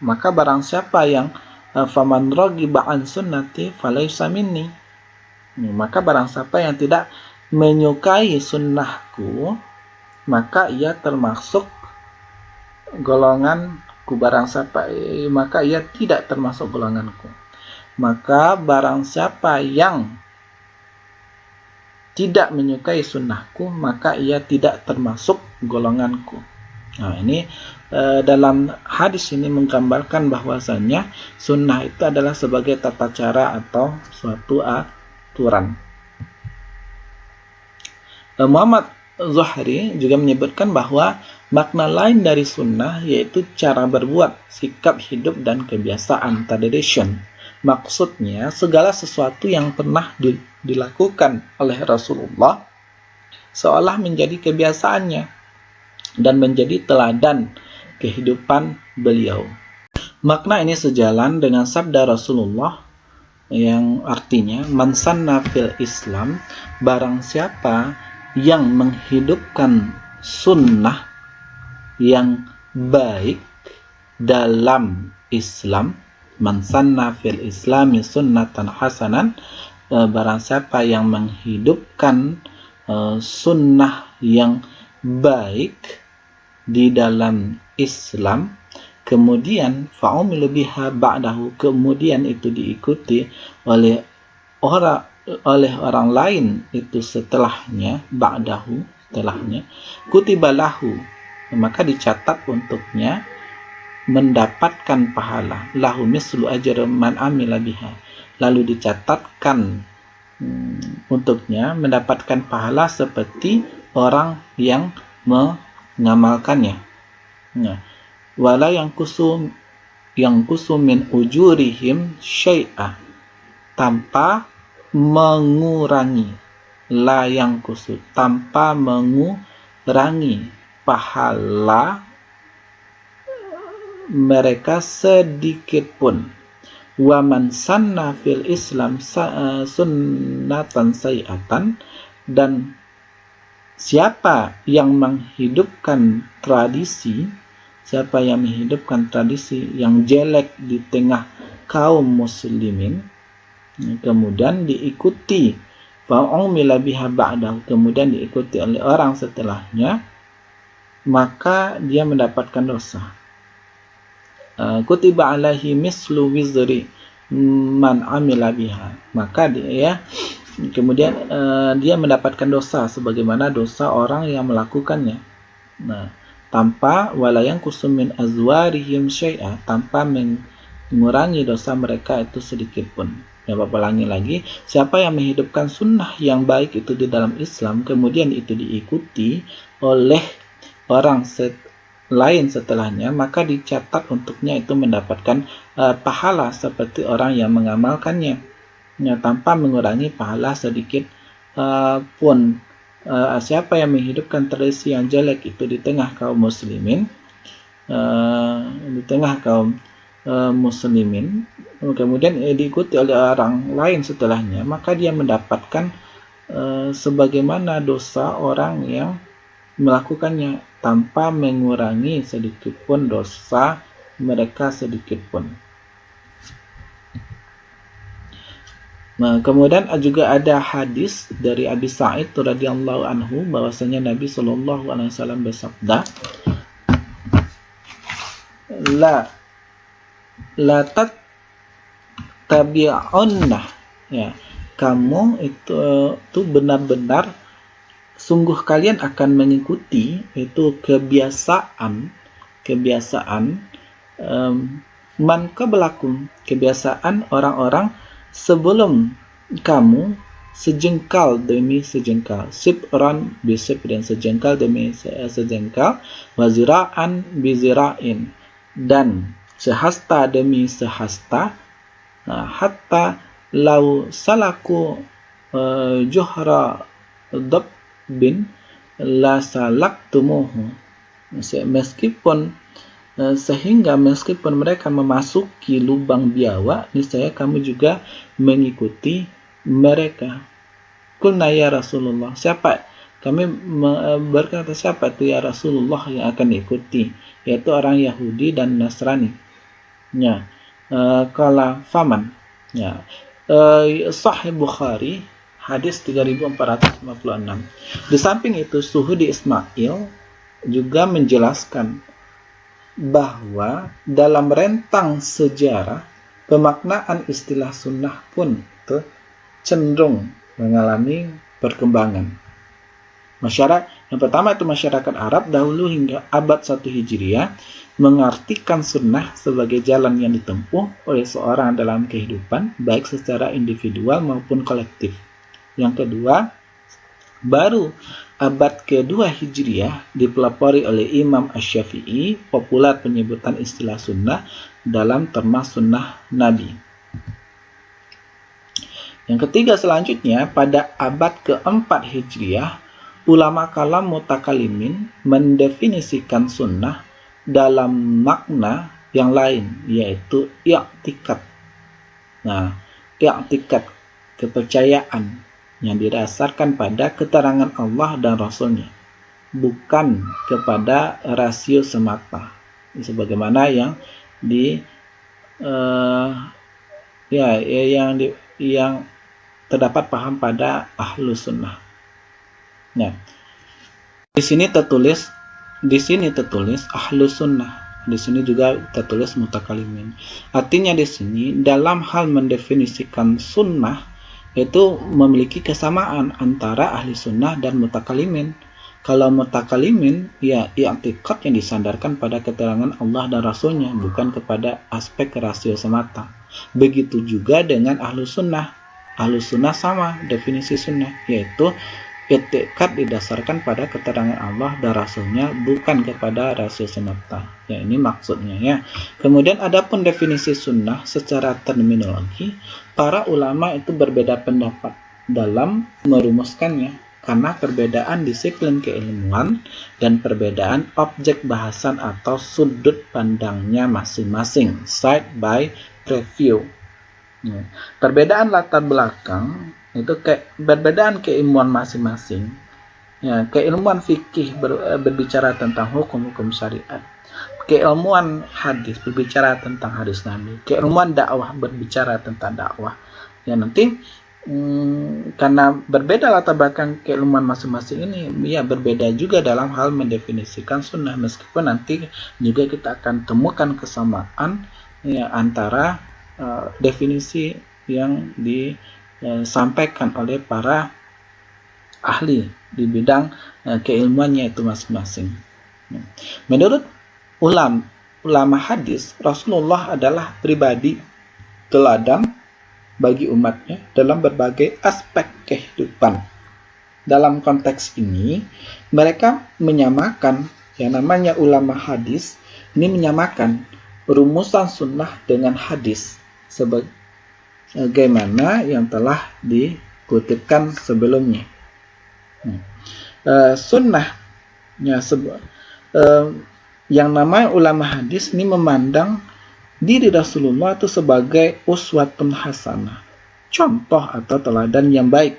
maka barang siapa yang faman raghiba an sunnati falaysa minni, maka barang siapa yang tidak menyukai sunnahku, maka ia termasuk golonganku. Barang siapa, maka ia tidak termasuk golonganku. Maka barang siapa yang tidak menyukai sunnahku, maka ia tidak termasuk golonganku. Nah, ini dalam hadis ini menggambarkan bahwasanya sunnah itu adalah sebagai tata cara atau suatu aturan. Muhammad Zuhri juga menyebutkan bahwa makna lain dari sunnah yaitu cara berbuat, sikap hidup, dan kebiasaan, tradition. Maksudnya segala sesuatu yang pernah dilakukan oleh Rasulullah seolah menjadi kebiasaannya dan menjadi teladan kehidupan beliau. Makna ini sejalan dengan sabda Rasulullah yang artinya man sanna fil Islam, barang siapa yang menghidupkan sunnah yang baik dalam Islam, man sanna fil Islami sunnatan hasanan, barang siapa yang menghidupkan sunnah yang baik di dalam Islam, kemudian fa'umil biha ba'dahu, kemudian itu diikuti oleh orang lain itu setelahnya, ba'dahu, setelahnya, kutibalahu, maka dicatat untuknya mendapatkan pahala, lahu mislu ajr man amila biha, lalu dicatatkan untuknya mendapatkan pahala seperti orang yang mengamalkannya. Nah, wala yang kusum min ujurihim syai'ah, tanpa mengurangi, la yang kusum, tanpa mengurangi pahala mereka sedikit pun. Wa man sanna fil Islam sunnatan sayi'atan, dan siapa yang menghidupkan tradisi, yang jelek di tengah kaum muslimin, kemudian diikuti fa'umila biha ba'dahu, kemudian diikuti oleh orang setelahnya, maka dia mendapatkan dosa. Kutiba alaihi mislu wizri man amila biha, maka kemudian dia mendapatkan dosa sebagaimana dosa orang yang melakukannya. Nah, tanpa walayang kusumin azwarihim syai'ah, tanpa mengurangi dosa mereka itu sedikit pun. Ya, Bapak ulangi lagi, siapa yang menghidupkan sunnah yang baik itu di dalam Islam, kemudian itu diikuti oleh orang lain setelahnya, maka dicatat untuknya itu mendapatkan pahala seperti orang yang mengamalkannya, ya, tanpa mengurangi pahala sedikit pun. Siapa yang menghidupkan tradisi yang jelek itu di tengah kaum muslimin, kemudian diikuti oleh orang lain setelahnya, maka dia mendapatkan sebagaimana dosa orang yang melakukannya, tanpa mengurangi sedikit pun dosa mereka sedikit pun. Nah, kemudian juga ada hadis dari Abi Sa'id radhiyallahu anhu bahwasanya Nabi sallallahu alaihi wasallam bersabda, la tattabi'unna, ya, kamu itu benar-benar sungguh kalian akan mengikuti itu kebiasaan man qablakum, kebiasaan orang-orang sebelum kamu, sejengkal demi sejengkal, sibran bi sibrin, sejengkal demi sejengkal, wa zira'an bi zira'in, dan sehasta demi sehasta, hatta law salaku juhra dabbin la salaktumuhu, meskipun sehingga meskipun mereka memasuki lubang biawak, niscaya kamu juga mengikuti mereka. Qulna ya Rasulullah, kami berkata, siapa itu ya Rasulullah yang akan diikuti? Yaitu orang Yahudi dan Nasrani. Ya, kala faman. Ya, Sahih Bukhari hadis 3456. Di samping itu Suhudi Ismail juga menjelaskan bahwa dalam rentang sejarah pemaknaan istilah sunnah pun itu cenderung mengalami perkembangan. Yang pertama itu masyarakat Arab dahulu hingga abad 1 Hijriah mengartikan sunnah sebagai jalan yang ditempuh oleh seorang dalam kehidupan, baik secara individual maupun kolektif. Yang kedua, baru abad kedua Hijriah dipelopori oleh Imam Asy-Syafi'i populer penyebutan istilah sunnah dalam terma sunnah Nabi. Yang ketiga selanjutnya, pada abad keempat Hijriah, ulama kalam mutakalimin mendefinisikan sunnah dalam makna yang lain, yaitu i'tikad. Nah, i'tikad, kepercayaan yang didasarkan pada keterangan Allah dan Rasul-Nya, bukan kepada rasio semata, sebagaimana yang yang terdapat paham pada ahlu sunnah. Nah, di sini tertulis ahlu sunnah. Di sini juga tertulis mutakalimin. Artinya di sini dalam hal mendefinisikan sunnah itu memiliki kesamaan antara ahli sunnah dan mutakalimin. Kalau mutakalimin, ya i'tikad yang disandarkan pada keterangan Allah dan Rasulnya, bukan kepada aspek rasio semata. Begitu juga dengan ahlu sunnah. Ahlu sunnah sama definisi sunnah, yaitu i'tikad didasarkan pada keterangan Allah dan Rasulnya, bukan kepada rasio semata. Ya, ini maksudnya ya. Kemudian adapun definisi sunnah secara terminologi, para ulama itu berbeda pendapat dalam merumuskannya karena perbedaan disiplin keilmuan dan perbedaan objek bahasan atau sudut pandangnya masing-masing, side by review. Ya. Perbedaan latar belakang itu perbedaan keilmuan masing-masing. Ya, keilmuan fikih berbicara tentang hukum-hukum syariat. Keilmuan hadis berbicara tentang hadis Nabi. Keilmuan dakwah berbicara tentang dakwah. Ya, nanti karena berbeda latar belakang keilmuan masing-masing ini, ya berbeda juga dalam hal mendefinisikan sunnah, meskipun nanti juga kita akan temukan kesamaan ya, antara definisi yang disampaikan oleh para ahli di bidang keilmuannya itu masing-masing. Menurut ulama hadis, Rasulullah adalah pribadi teladan bagi umatnya dalam berbagai aspek kehidupan. Dalam konteks ini, mereka menyamakan, yang namanya ulama hadis, ini menyamakan rumusan sunnah dengan hadis, sebagaimana yang telah dikutipkan sebelumnya. Sunnah, yang namanya ulama hadis ini memandang diri Rasulullah itu sebagai uswatun hasanah, contoh atau teladan yang baik.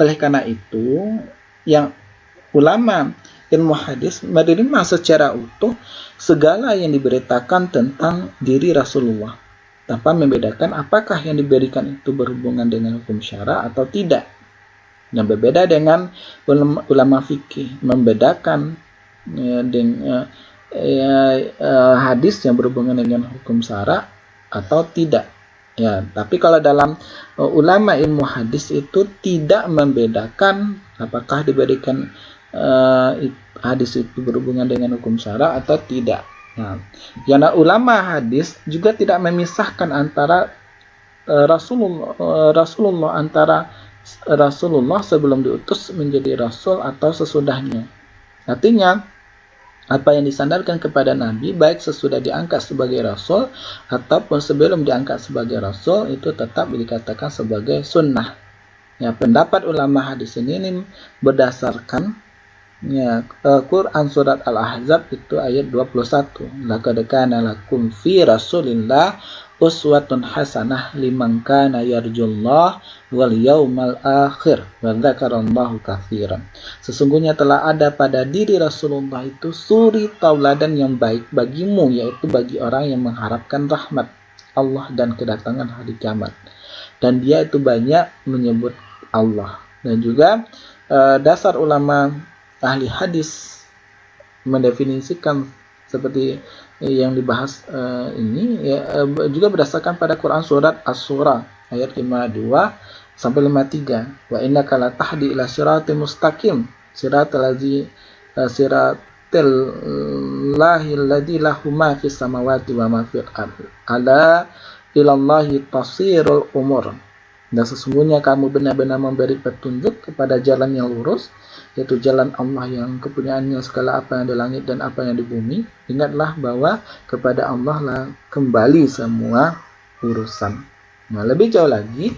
Oleh karena itu, yang ulama ilmu hadis menerima secara utuh segala yang diberitakan tentang diri Rasulullah, tanpa membedakan apakah yang diberikan itu berhubungan dengan hukum syara atau tidak. Yang berbeda dengan ulama fikih, membedakan hadis yang berhubungan dengan hukum syara atau tidak. Ya, tapi kalau dalam ulama ilmu hadis itu tidak membedakan apakah diberikan hadis itu berhubungan dengan hukum syara atau tidak. Nah, karena ulama hadis juga tidak memisahkan antara Rasulullah sebelum diutus menjadi rasul atau sesudahnya. Artinya apa yang disandarkan kepada Nabi, baik sesudah diangkat sebagai Rasul ataupun sebelum diangkat sebagai Rasul, itu tetap dikatakan sebagai sunnah. Ya, pendapat ulama hadis ini berdasarkan Ya, Quran surat Al-Ahzab itu ayat 21. Laqad kana lakum fi Rasulillah uswatun hasanah liman kana yarjullah wal yaumal akhir wa dzakarallaha katsiran. Sesungguhnya telah ada pada diri Rasulullah itu suri tauladan yang baik bagimu, yaitu bagi orang yang mengharapkan rahmat Allah dan kedatangan hari kiamat. Dan dia itu banyak menyebut Allah. Dan juga dasar ulama ahli hadis mendefinisikan seperti yang dibahas ini ya, juga berdasarkan pada Quran surat As-Surah ayat 52 sampai 53. Wa innaka latahdi ila siratal mustaqim siratal ladzi siratal lahil ladzi lahu ma fis samawati wa ma fil ardi ala ilallahi tasirul umur. Dan sesungguhnya kamu benar-benar memberi petunjuk kepada jalan yang lurus, yaitu jalan Allah yang kepunyaannya segala apa yang di langit dan apa yang di bumi. Ingatlah bahwa kepada Allah lah kembali semua urusan. Nah, lebih jauh lagi,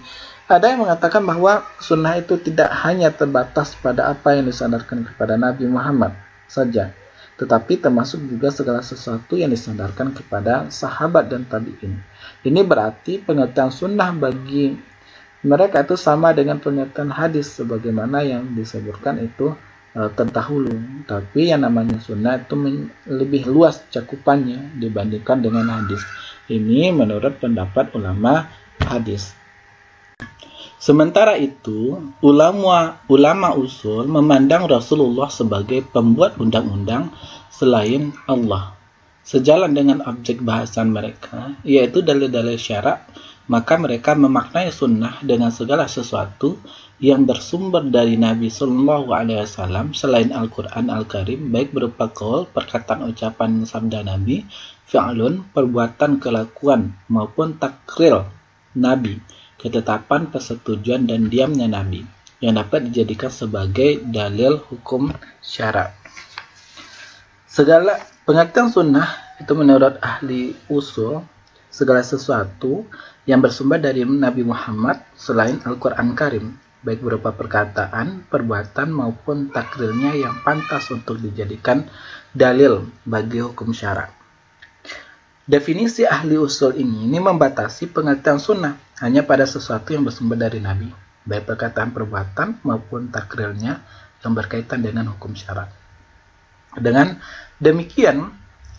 ada yang mengatakan bahwa sunnah itu tidak hanya terbatas pada apa yang disandarkan kepada Nabi Muhammad saja, tetapi termasuk juga segala sesuatu yang disandarkan kepada sahabat dan tabi'in. Ini berarti pengertian sunnah bagi mereka itu sama dengan pengertian hadis sebagaimana yang disebutkan itu terdahulu. Tapi yang namanya sunnah itu lebih luas cakupannya dibandingkan dengan hadis. Ini menurut pendapat ulama hadis. Sementara itu, ulama usul memandang Rasulullah sebagai pembuat undang-undang selain Allah. Sejalan dengan objek bahasan mereka, yaitu dalil-dalil syarak, maka mereka memaknai sunnah dengan segala sesuatu yang bersumber dari Nabi Sallallahu Alaihi Wasallam selain Al-Quran Al-Karim, baik berupa qaul, perkataan ucapan sabda Nabi, fi'lun, perbuatan kelakuan, maupun takril Nabi, ketetapan, persetujuan, dan diamnya Nabi, yang dapat dijadikan sebagai dalil hukum syarak. Segala pengertian sunnah itu menurut ahli usul segala sesuatu yang bersumber dari Nabi Muhammad selain Al-Quran Karim, baik berupa perkataan, perbuatan, maupun takrirnya yang pantas untuk dijadikan dalil bagi hukum syarak. Definisi ahli usul ini membatasi pengertian sunnah hanya pada sesuatu yang bersumber dari Nabi, baik perkataan, perbuatan, maupun takrirnya yang berkaitan dengan hukum syarak. Dengan demikian,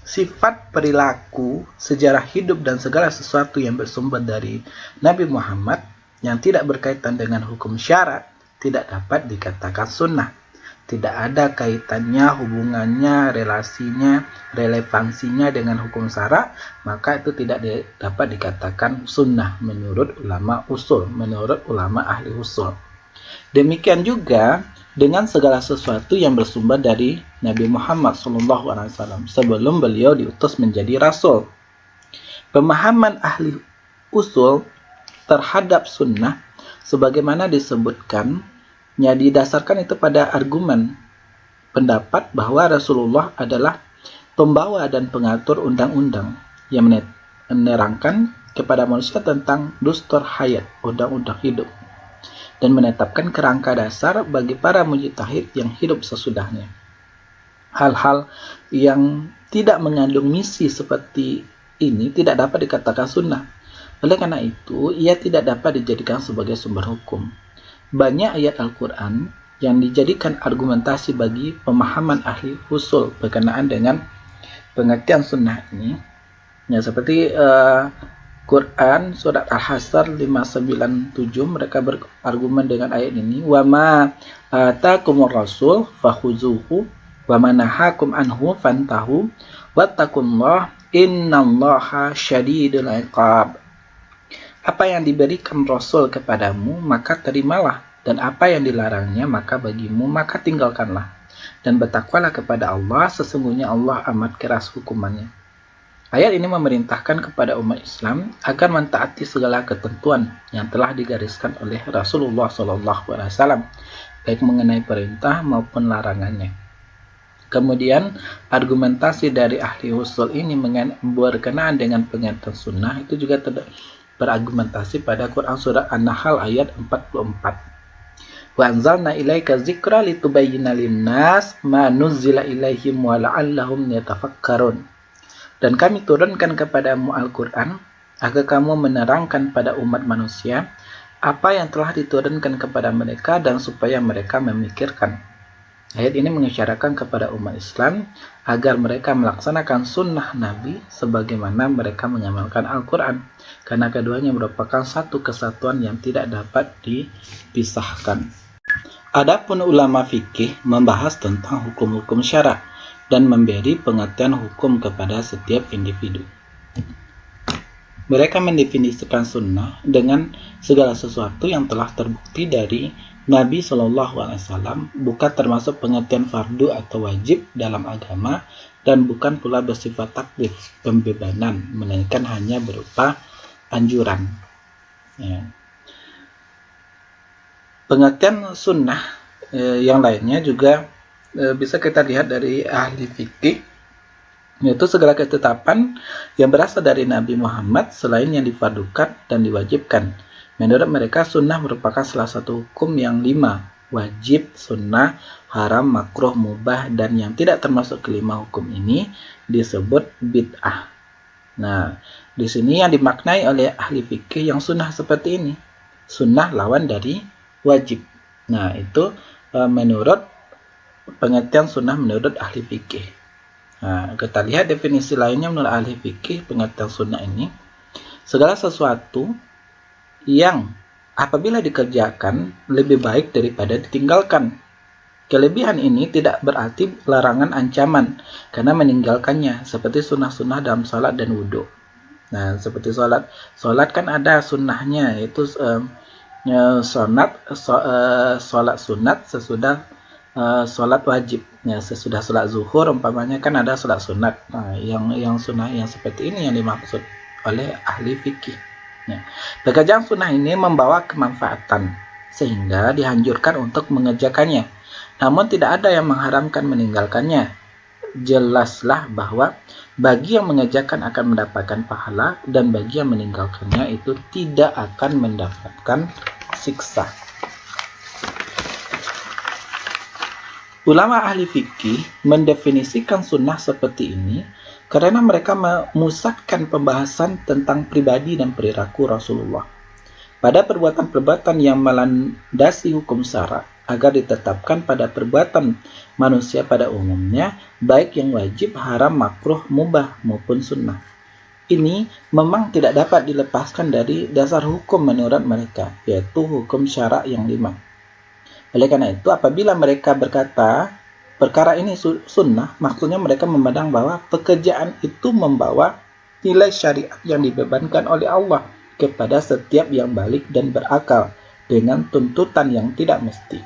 sifat perilaku, sejarah hidup, dan segala sesuatu yang bersumber dari Nabi Muhammad yang tidak berkaitan dengan hukum syarak tidak dapat dikatakan sunnah. Tidak ada kaitannya, hubungannya, relasinya, relevansinya dengan hukum syarak, maka itu tidak dapat dikatakan sunnah menurut ulama usul, menurut ulama ahli usul. Demikian juga dengan segala sesuatu yang bersumber dari Nabi Muhammad SAW sebelum beliau diutus menjadi rasul. Pemahaman ahli usul terhadap sunnah sebagaimana disebutkan didasarkan itu pada argumen pendapat bahwa Rasulullah adalah pembawa dan pengatur undang-undang yang menerangkan kepada manusia tentang dustur hayat, undang-undang hidup, dan menetapkan kerangka dasar bagi para mujtahid yang hidup sesudahnya. Hal-hal yang tidak mengandung misi seperti ini tidak dapat dikatakan sunnah. Oleh karena itu, ia tidak dapat dijadikan sebagai sumber hukum. Banyak ayat Al-Quran yang dijadikan argumentasi bagi pemahaman ahli usul berkenaan dengan pengertian sunnah ini. Ya, seperti Quran surat Al-Hasr 597, mereka berargumen dengan ayat ini, wa ma atakumur rasul fakhuzuhu wa ma nahakum anhu fantahu wattaqullaha innallaha syadidul iqab. Apa yang diberikan Rasul kepadamu maka terimalah, dan apa yang dilarangnya maka bagimu maka tinggalkanlah, dan bertakwalah kepada Allah, sesungguhnya Allah amat keras hukumannya. Ayat ini memerintahkan kepada umat Islam agar mentaati segala ketentuan yang telah digariskan oleh Rasulullah SAW, baik mengenai perintah maupun larangannya. Kemudian argumentasi dari ahli usul ini berkenaan dengan pengertian sunnah itu juga berargumentasi pada Quran Surah An-Nahl ayat 44. Wa anzalna ilaika dzikra litubayyana linnas ma nuzzila ilaihim wa la'allahum yatafakkarun. Dan kami turunkan kepadamu Al-Quran agar kamu menerangkan pada umat manusia apa yang telah diturunkan kepada mereka dan supaya mereka memikirkan. Ayat ini mengisyaratkan kepada umat Islam agar mereka melaksanakan sunnah Nabi sebagaimana mereka mengamalkan Al-Quran, karena keduanya merupakan satu kesatuan yang tidak dapat dipisahkan. Adapun ulama fikih membahas tentang hukum-hukum syara dan memberi pengertian hukum kepada setiap individu. Mereka mendefinisikan sunnah dengan segala sesuatu yang telah terbukti dari Nabi SAW, bukan termasuk pengertian fardu atau wajib dalam agama, dan bukan pula bersifat taklif, pembebanan, melainkan hanya berupa anjuran. Ya. Pengertian sunnah yang lainnya juga bisa kita lihat dari ahli fikih, yaitu segala ketetapan yang berasal dari Nabi Muhammad selain yang difardukan dan diwajibkan. Menurut mereka, sunnah merupakan salah satu hukum yang 5, wajib, sunnah, haram, makruh, mubah, dan yang tidak termasuk kelima hukum ini disebut bid'ah. Nah, di sini yang dimaknai oleh ahli fikih yang sunnah seperti ini. Sunnah lawan dari wajib. Nah, itu menurut pengertian sunnah menurut ahli fikih. Nah, kita lihat definisi lainnya menurut ahli fikih pengertian sunnah ini. Segala sesuatu yang apabila dikerjakan lebih baik daripada ditinggalkan. Kelebihan ini tidak berarti larangan ancaman karena meninggalkannya, seperti sunnah-sunnah dalam salat dan wudhu. Nah, seperti salat. Salat kan ada sunnahnya, yaitu salat sunat sesudah salat wajib. Ya, sesudah salat zuhur umpamanya kan ada salat sunat. Nah, yang sunnah yang seperti ini yang dimaksud oleh ahli fikih. Ya. Pekerjaan sunnah ini membawa kemanfaatan sehingga dianjurkan untuk mengerjakannya. Namun tidak ada yang mengharamkan meninggalkannya. Jelaslah bahwa bagi yang mengerjakan akan mendapatkan pahala, dan bagi yang meninggalkannya itu tidak akan mendapatkan siksa. Ulama ahli fikih mendefinisikan sunnah seperti ini karena mereka memusatkan pembahasan tentang pribadi dan perilaku Rasulullah pada perbuatan-perbuatan yang melandasi hukum syara agar ditetapkan pada perbuatan manusia pada umumnya, baik yang wajib, haram, makruh, mubah maupun sunnah. Ini memang tidak dapat dilepaskan dari dasar hukum menurut mereka, yaitu hukum syara yang 5. Oleh karena itu, apabila mereka berkata perkara ini sunnah, maksudnya mereka memandang bahwa pekerjaan itu membawa nilai syariat yang dibebankan oleh Allah kepada setiap yang balik dan berakal dengan tuntutan yang tidak mesti.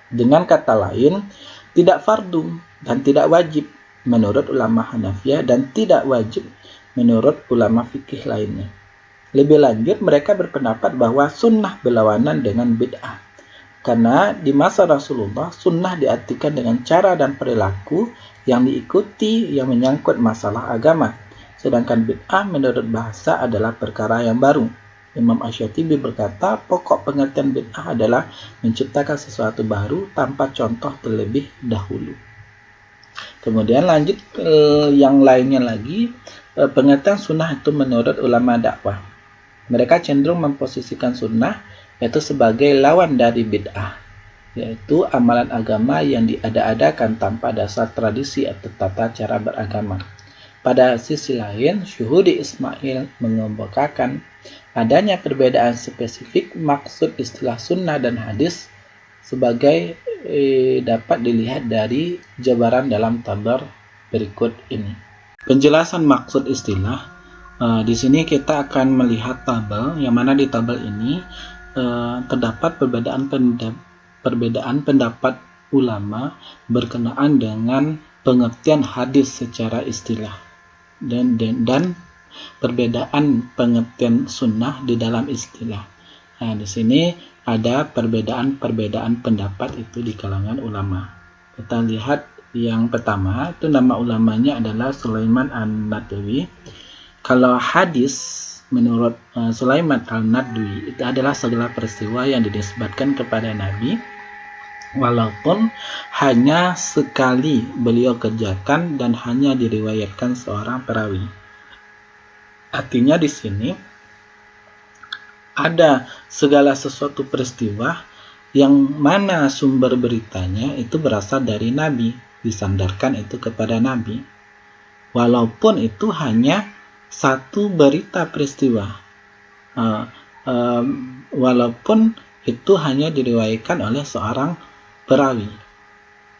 Dengan kata lain, tidak fardu dan tidak wajib menurut ulama Hanafiyah dan tidak wajib menurut ulama fikih lainnya. Lebih lanjut, mereka berpendapat bahwa sunnah berlawanan dengan bid'ah. Karena di masa Rasulullah, sunnah diartikan dengan cara dan perilaku yang diikuti yang menyangkut masalah agama. Sedangkan bid'ah menurut bahasa adalah perkara yang baru. Imam Asy-Syatibi berkata, pokok pengertian bid'ah adalah menciptakan sesuatu baru tanpa contoh terlebih dahulu. Kemudian lanjut yang lainnya lagi, pengertian sunnah itu menurut ulama dakwah. Mereka cenderung memposisikan sunnah yaitu sebagai lawan dari bid'ah, yaitu amalan agama yang diada-adakan tanpa dasar tradisi atau tata cara beragama. Pada sisi lain, Syuhudi Ismail mengemukakan adanya perbedaan spesifik maksud istilah sunnah dan hadis sebagai dapat dilihat dari jabaran dalam tabel berikut ini. Penjelasan maksud istilah, di sini kita akan melihat tabel, yang mana di tabel ini terdapat perbedaan pendapat ulama berkenaan dengan pengertian hadis secara istilah dan perbedaan pengertian sunnah di dalam istilah. Nah, di sini ada perbedaan pendapat itu di kalangan ulama. Kita lihat yang pertama, itu nama ulamanya adalah Sulaiman An-Natawi. Kalau hadis menurut Sulaiman Al-Nadwi itu adalah segala peristiwa yang dinisbatkan kepada Nabi, walaupun hanya sekali beliau kerjakan dan hanya diriwayatkan seorang perawi. Artinya di sini ada segala sesuatu peristiwa yang mana sumber beritanya itu berasal dari Nabi, disandarkan itu kepada Nabi, walaupun itu hanya satu berita peristiwa, walaupun itu hanya diriwayatkan oleh seorang perawi.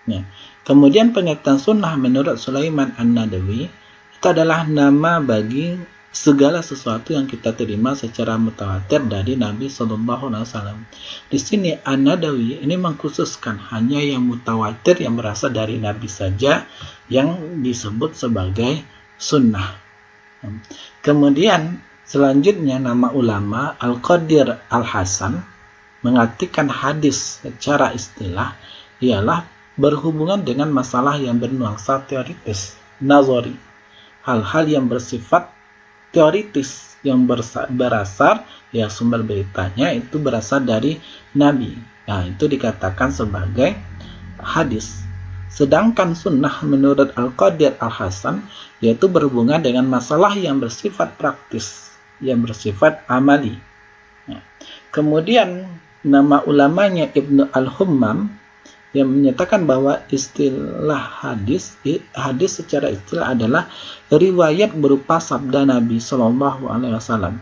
Ya. Kemudian pengertian sunnah menurut Sulaiman An-Nadawi itu adalah nama bagi segala sesuatu yang kita terima secara mutawatir dari Nabi SAW. Di sini An-Nadawi ini mengkhususkan hanya yang mutawatir yang berasal dari Nabi saja yang disebut sebagai sunnah. Kemudian selanjutnya nama ulama Al-Qadir Al-Hasan mengartikan hadis secara istilah ialah berhubungan dengan masalah yang bernuansa teoritis, nazari, hal-hal yang bersifat teoritis yang berasal, ya sumber beritanya itu berasal dari Nabi. Nah, itu dikatakan sebagai hadis. Sedangkan sunnah menurut Al-Qadir Al-Hasan yaitu berhubungan dengan masalah yang bersifat praktis, yang bersifat amali. Nah, kemudian nama ulamanya Ibnu Al-Hummam yang menyatakan bahwa istilah hadis secara istilah adalah riwayat berupa sabda Nabi Shallallahu Alaihi Wasallam.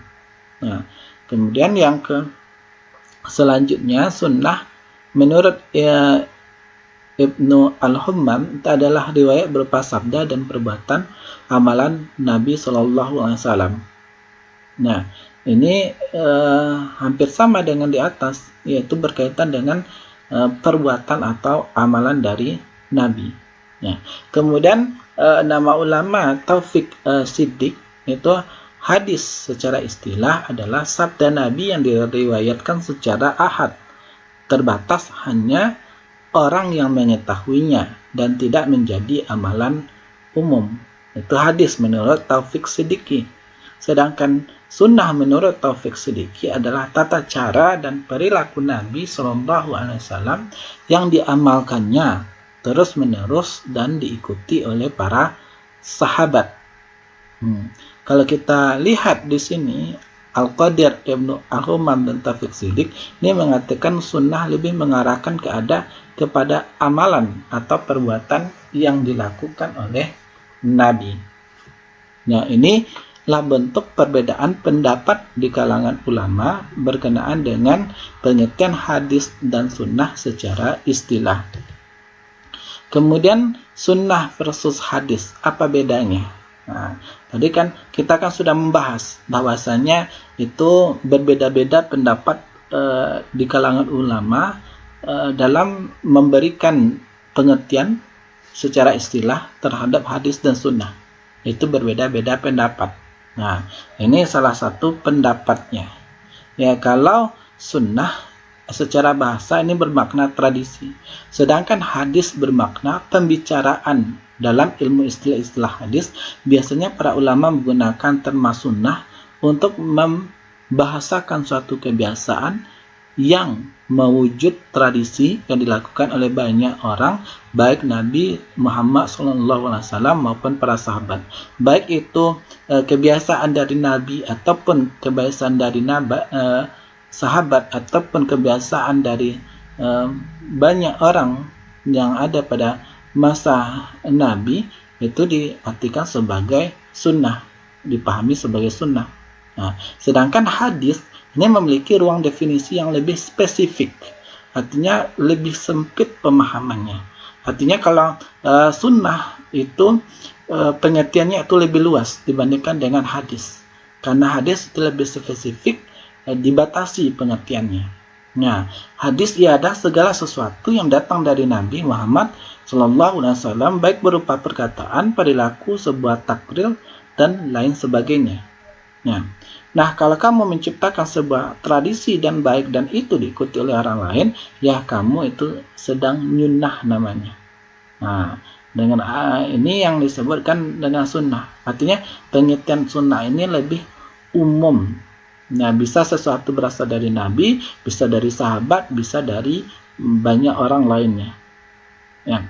Nah, kemudian yang selanjutnya sunnah menurut Ibnu Al-Hummam itu adalah riwayat berupa sabda dan perbuatan amalan Nabi Shallallahu Alaihi Wasallam. Nah, ini hampir sama dengan di atas, yaitu berkaitan dengan perbuatan atau amalan dari Nabi. Ya. Kemudian nama ulama Taufik Siddiq itu hadis secara istilah adalah sabda Nabi yang diriwayatkan secara ahad, terbatas hanya orang yang mengetahuinya dan tidak menjadi amalan umum. Itu hadis menurut Taufik Siddiqi. Sedangkan sunnah menurut Taufik Siddiqi adalah tata cara dan perilaku Nabi SAW yang diamalkannya terus-menerus dan diikuti oleh para sahabat. Kalau kita lihat di sini, Al-Qadir, Ibnu Al-Hummam dan Taufik Siddiq ini mengatakan sunnah lebih mengarahkan kepada amalan atau perbuatan yang dilakukan oleh Nabi. Nah, ini lah bentuk perbedaan pendapat di kalangan ulama berkenaan dengan pengertian hadis dan sunnah secara istilah. Kemudian sunnah versus hadis, apa bedanya? Nah, tadi kan kita sudah membahas bahwasanya itu berbeda-beda pendapat di kalangan ulama dalam memberikan pengertian secara istilah terhadap hadis dan sunnah. Itu berbeda-beda pendapat. Nah, ini salah satu pendapatnya. Ya, kalau sunnah secara bahasa ini bermakna tradisi, sedangkan hadis bermakna pembicaraan. Dalam ilmu istilah hadis, biasanya para ulama menggunakan terma sunnah untuk membahasakan suatu kebiasaan yang mewujud tradisi yang dilakukan oleh banyak orang, baik Nabi Muhammad SAW maupun para sahabat. Baik itu kebiasaan dari Nabi ataupun kebiasaan dari sahabat ataupun kebiasaan dari banyak orang yang ada pada masa Nabi, itu diartikan sebagai sunnah, dipahami sebagai sunnah. Nah, sedangkan hadis ini memiliki ruang definisi yang lebih spesifik, artinya lebih sempit pemahamannya. Artinya kalau sunnah itu pengertiannya itu lebih luas dibandingkan dengan hadis, karena hadis itu lebih spesifik, dibatasi pengertiannya. Nah, hadis adalah segala sesuatu yang datang dari Nabi Muhammad SAW, baik berupa perkataan, perilaku, sebuah takrir dan lain sebagainya. Nah, kalau kamu menciptakan sebuah tradisi dan baik dan itu diikuti oleh orang lain, ya kamu itu sedang nyunnah namanya. Nah, dengan ini yang disebutkan dengan sunnah. Artinya pengertian sunnah ini lebih umum. Nah, bisa sesuatu berasal dari Nabi, bisa dari sahabat, bisa dari banyak orang lainnya. Ya.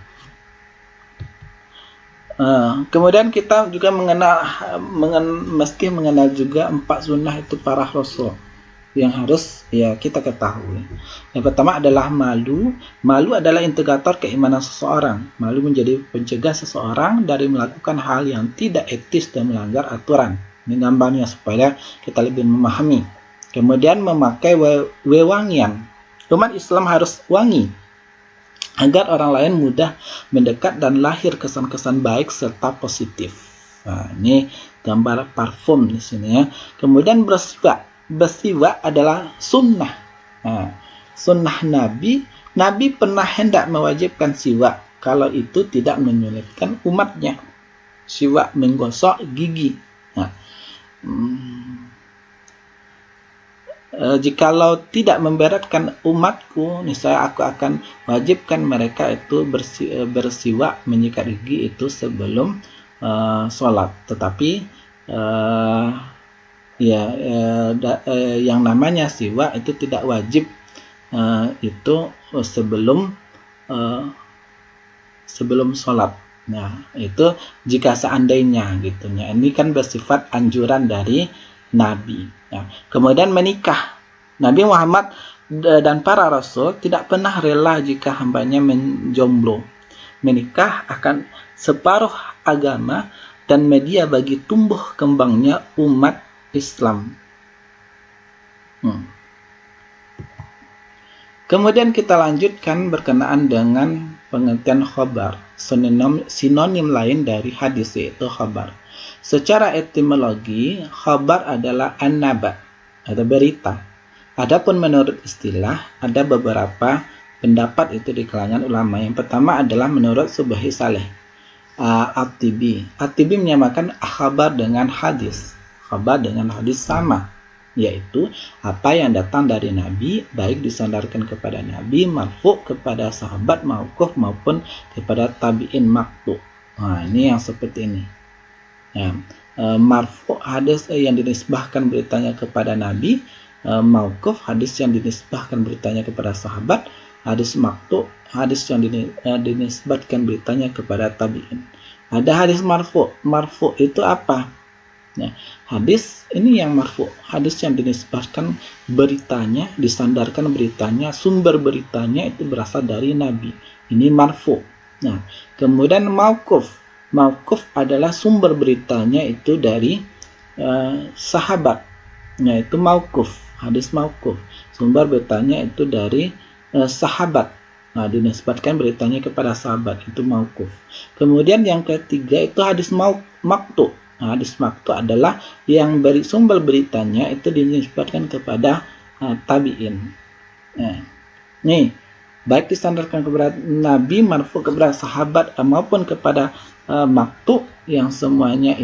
Kemudian kita juga mesti mengenal juga 4 sunnah itu para rasul yang harus ya kita ketahui. Yang pertama adalah malu. Malu adalah indikator keimanan seseorang. Malu menjadi pencegah seseorang dari melakukan hal yang tidak etis dan melanggar aturan. Ini gambarnya supaya kita lebih memahami. Kemudian memakai wewangian. Umat Islam harus wangi agar orang lain mudah mendekat dan lahir kesan-kesan baik serta positif. Nah, ini gambar parfum di sini ya. Kemudian bersiwak adalah sunnah. Nah, sunnah Nabi pernah hendak mewajibkan siwak kalau itu tidak menyulitkan umatnya. Siwak menggosok gigi. Nah, jikalau tidak memberatkan umatku, niscaya aku akan wajibkan mereka itu bersiwak menyikat gigi itu sebelum sholat. Tetapi yang namanya siwak itu tidak wajib itu sebelum sholat. Nah, itu jika seandainya gitu ya. Ini kan bersifat anjuran dari Nabi. Ya. Kemudian menikah. Nabi Muhammad dan para rasul tidak pernah rela jika hambanya menjomblo. Menikah akan separuh agama dan media bagi tumbuh kembangnya umat Islam. Kemudian kita lanjutkan berkenaan dengan pengertian khabar, sinonim lain dari hadis yaitu khabar. Secara etimologi, khabar adalah an-naba, atau berita. Adapun menurut istilah, ada beberapa pendapat itu di kalangan ulama. Yang pertama adalah menurut Subhi Saleh At-Tibi. At-Tibi menyamakan khabar dengan hadis. Khabar dengan hadis sama, yaitu apa yang datang dari Nabi, baik disandarkan kepada Nabi, marfu kepada sahabat, mauquf maupun kepada tabi'in maqtu. Nah, ini yang seperti ini. Ya, marfu hadis yang dinisbahkan beritanya kepada Nabi, mauquf hadis yang dinisbahkan beritanya kepada sahabat, hadis maqtu hadis yang dinisbatkan beritanya kepada tabi'in. Ada hadis marfu. Marfu itu apa? Nah, hadis ini yang marfu, hadis yang dinisbatkan beritanya, disandarkan beritanya, sumber beritanya itu berasal dari Nabi. Ini marfu. Nah, kemudian mauquf. Mauquf adalah sumber beritanya itu dari sahabat. Nah, itu mauquf, hadis mauquf. Sumber beritanya itu dari sahabat. Nah, dinisbatkan beritanya kepada sahabat, itu mauquf. Kemudian yang ketiga itu hadis maqtu. Nah, hadis maqtu adalah yang sumber beritanya itu dinisbatkan kepada tabi'in. Nah, nih, baik disandarkan kepada Nabi, marfu kepada sahabat maupun kepada maqtu, yang semuanya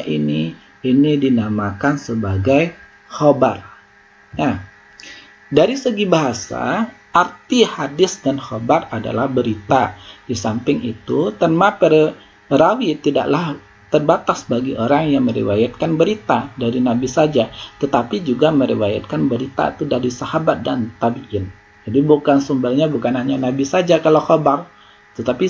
ini dinamakan sebagai khabar. Nah, dari segi bahasa, arti hadis dan khabar adalah berita. Di samping itu, terma perawi tidaklah terbatas bagi orang yang meriwayatkan berita dari Nabi saja, tetapi juga meriwayatkan berita itu dari sahabat dan tabi'in. Jadi sumbernya bukan hanya Nabi saja kalau khabar, tetapi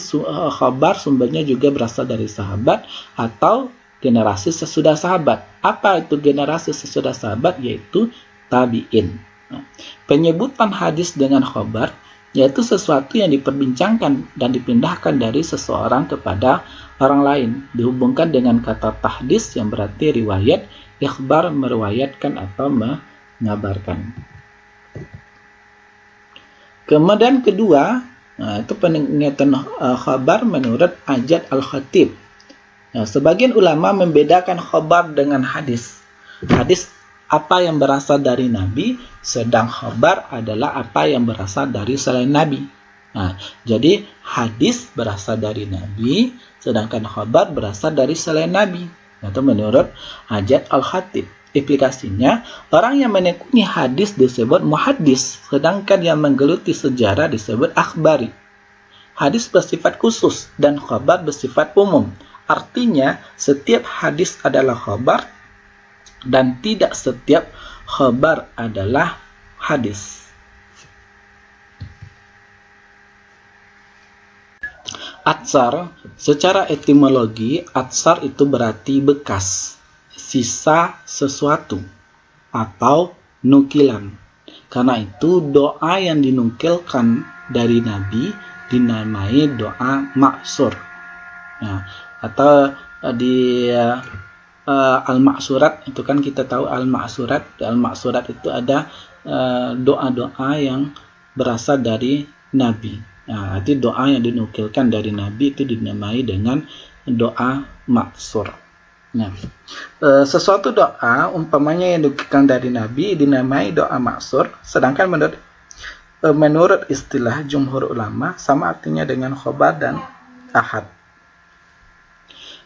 khabar sumbernya juga berasal dari sahabat atau generasi sesudah sahabat. Apa itu generasi sesudah sahabat? Yaitu tabi'in. Nah, penyebutan hadis dengan khabar yaitu sesuatu yang diperbincangkan dan dipindahkan dari seseorang kepada orang lain, dihubungkan dengan kata tahdis yang berarti riwayat, ikhbar meriwayatkan atau mengabarkan. Kemudian kedua, itu pengertian khabar menurut Ajat Al-Khatib. Nah, sebagian ulama membedakan khabar dengan hadis. Hadis apa yang berasal dari Nabi, sedang khabar adalah apa yang berasal dari selain Nabi. Nah, jadi hadis berasal dari Nabi, sedangkan khabar berasal dari selain Nabi. Itu menurut Ajat Al-Khatib. Implikasinya, orang yang menekuni hadis disebut muhaddis, sedangkan yang menggeluti sejarah disebut akhbari. Hadis bersifat khusus dan khabar bersifat umum. Artinya, setiap hadis adalah khabar dan tidak setiap khabar adalah hadis. Atsar, secara etimologi, atsar itu berarti bekas, sisa sesuatu, atau nukilan. Karena itu doa yang dinukilkan dari Nabi dinamai doa maksur. Nah, atau di Al-Ma'surat itu kan kita tahu Al-Ma'surat itu ada doa-doa yang berasal dari Nabi. Nah, arti doa yang dinukilkan dari Nabi itu dinamai dengan doa maksur. Nah, sesuatu doa umpamanya yang dinukilkan dari Nabi dinamai doa maksur, sedangkan menurut istilah jumhur ulama sama artinya dengan khobar dan ahad.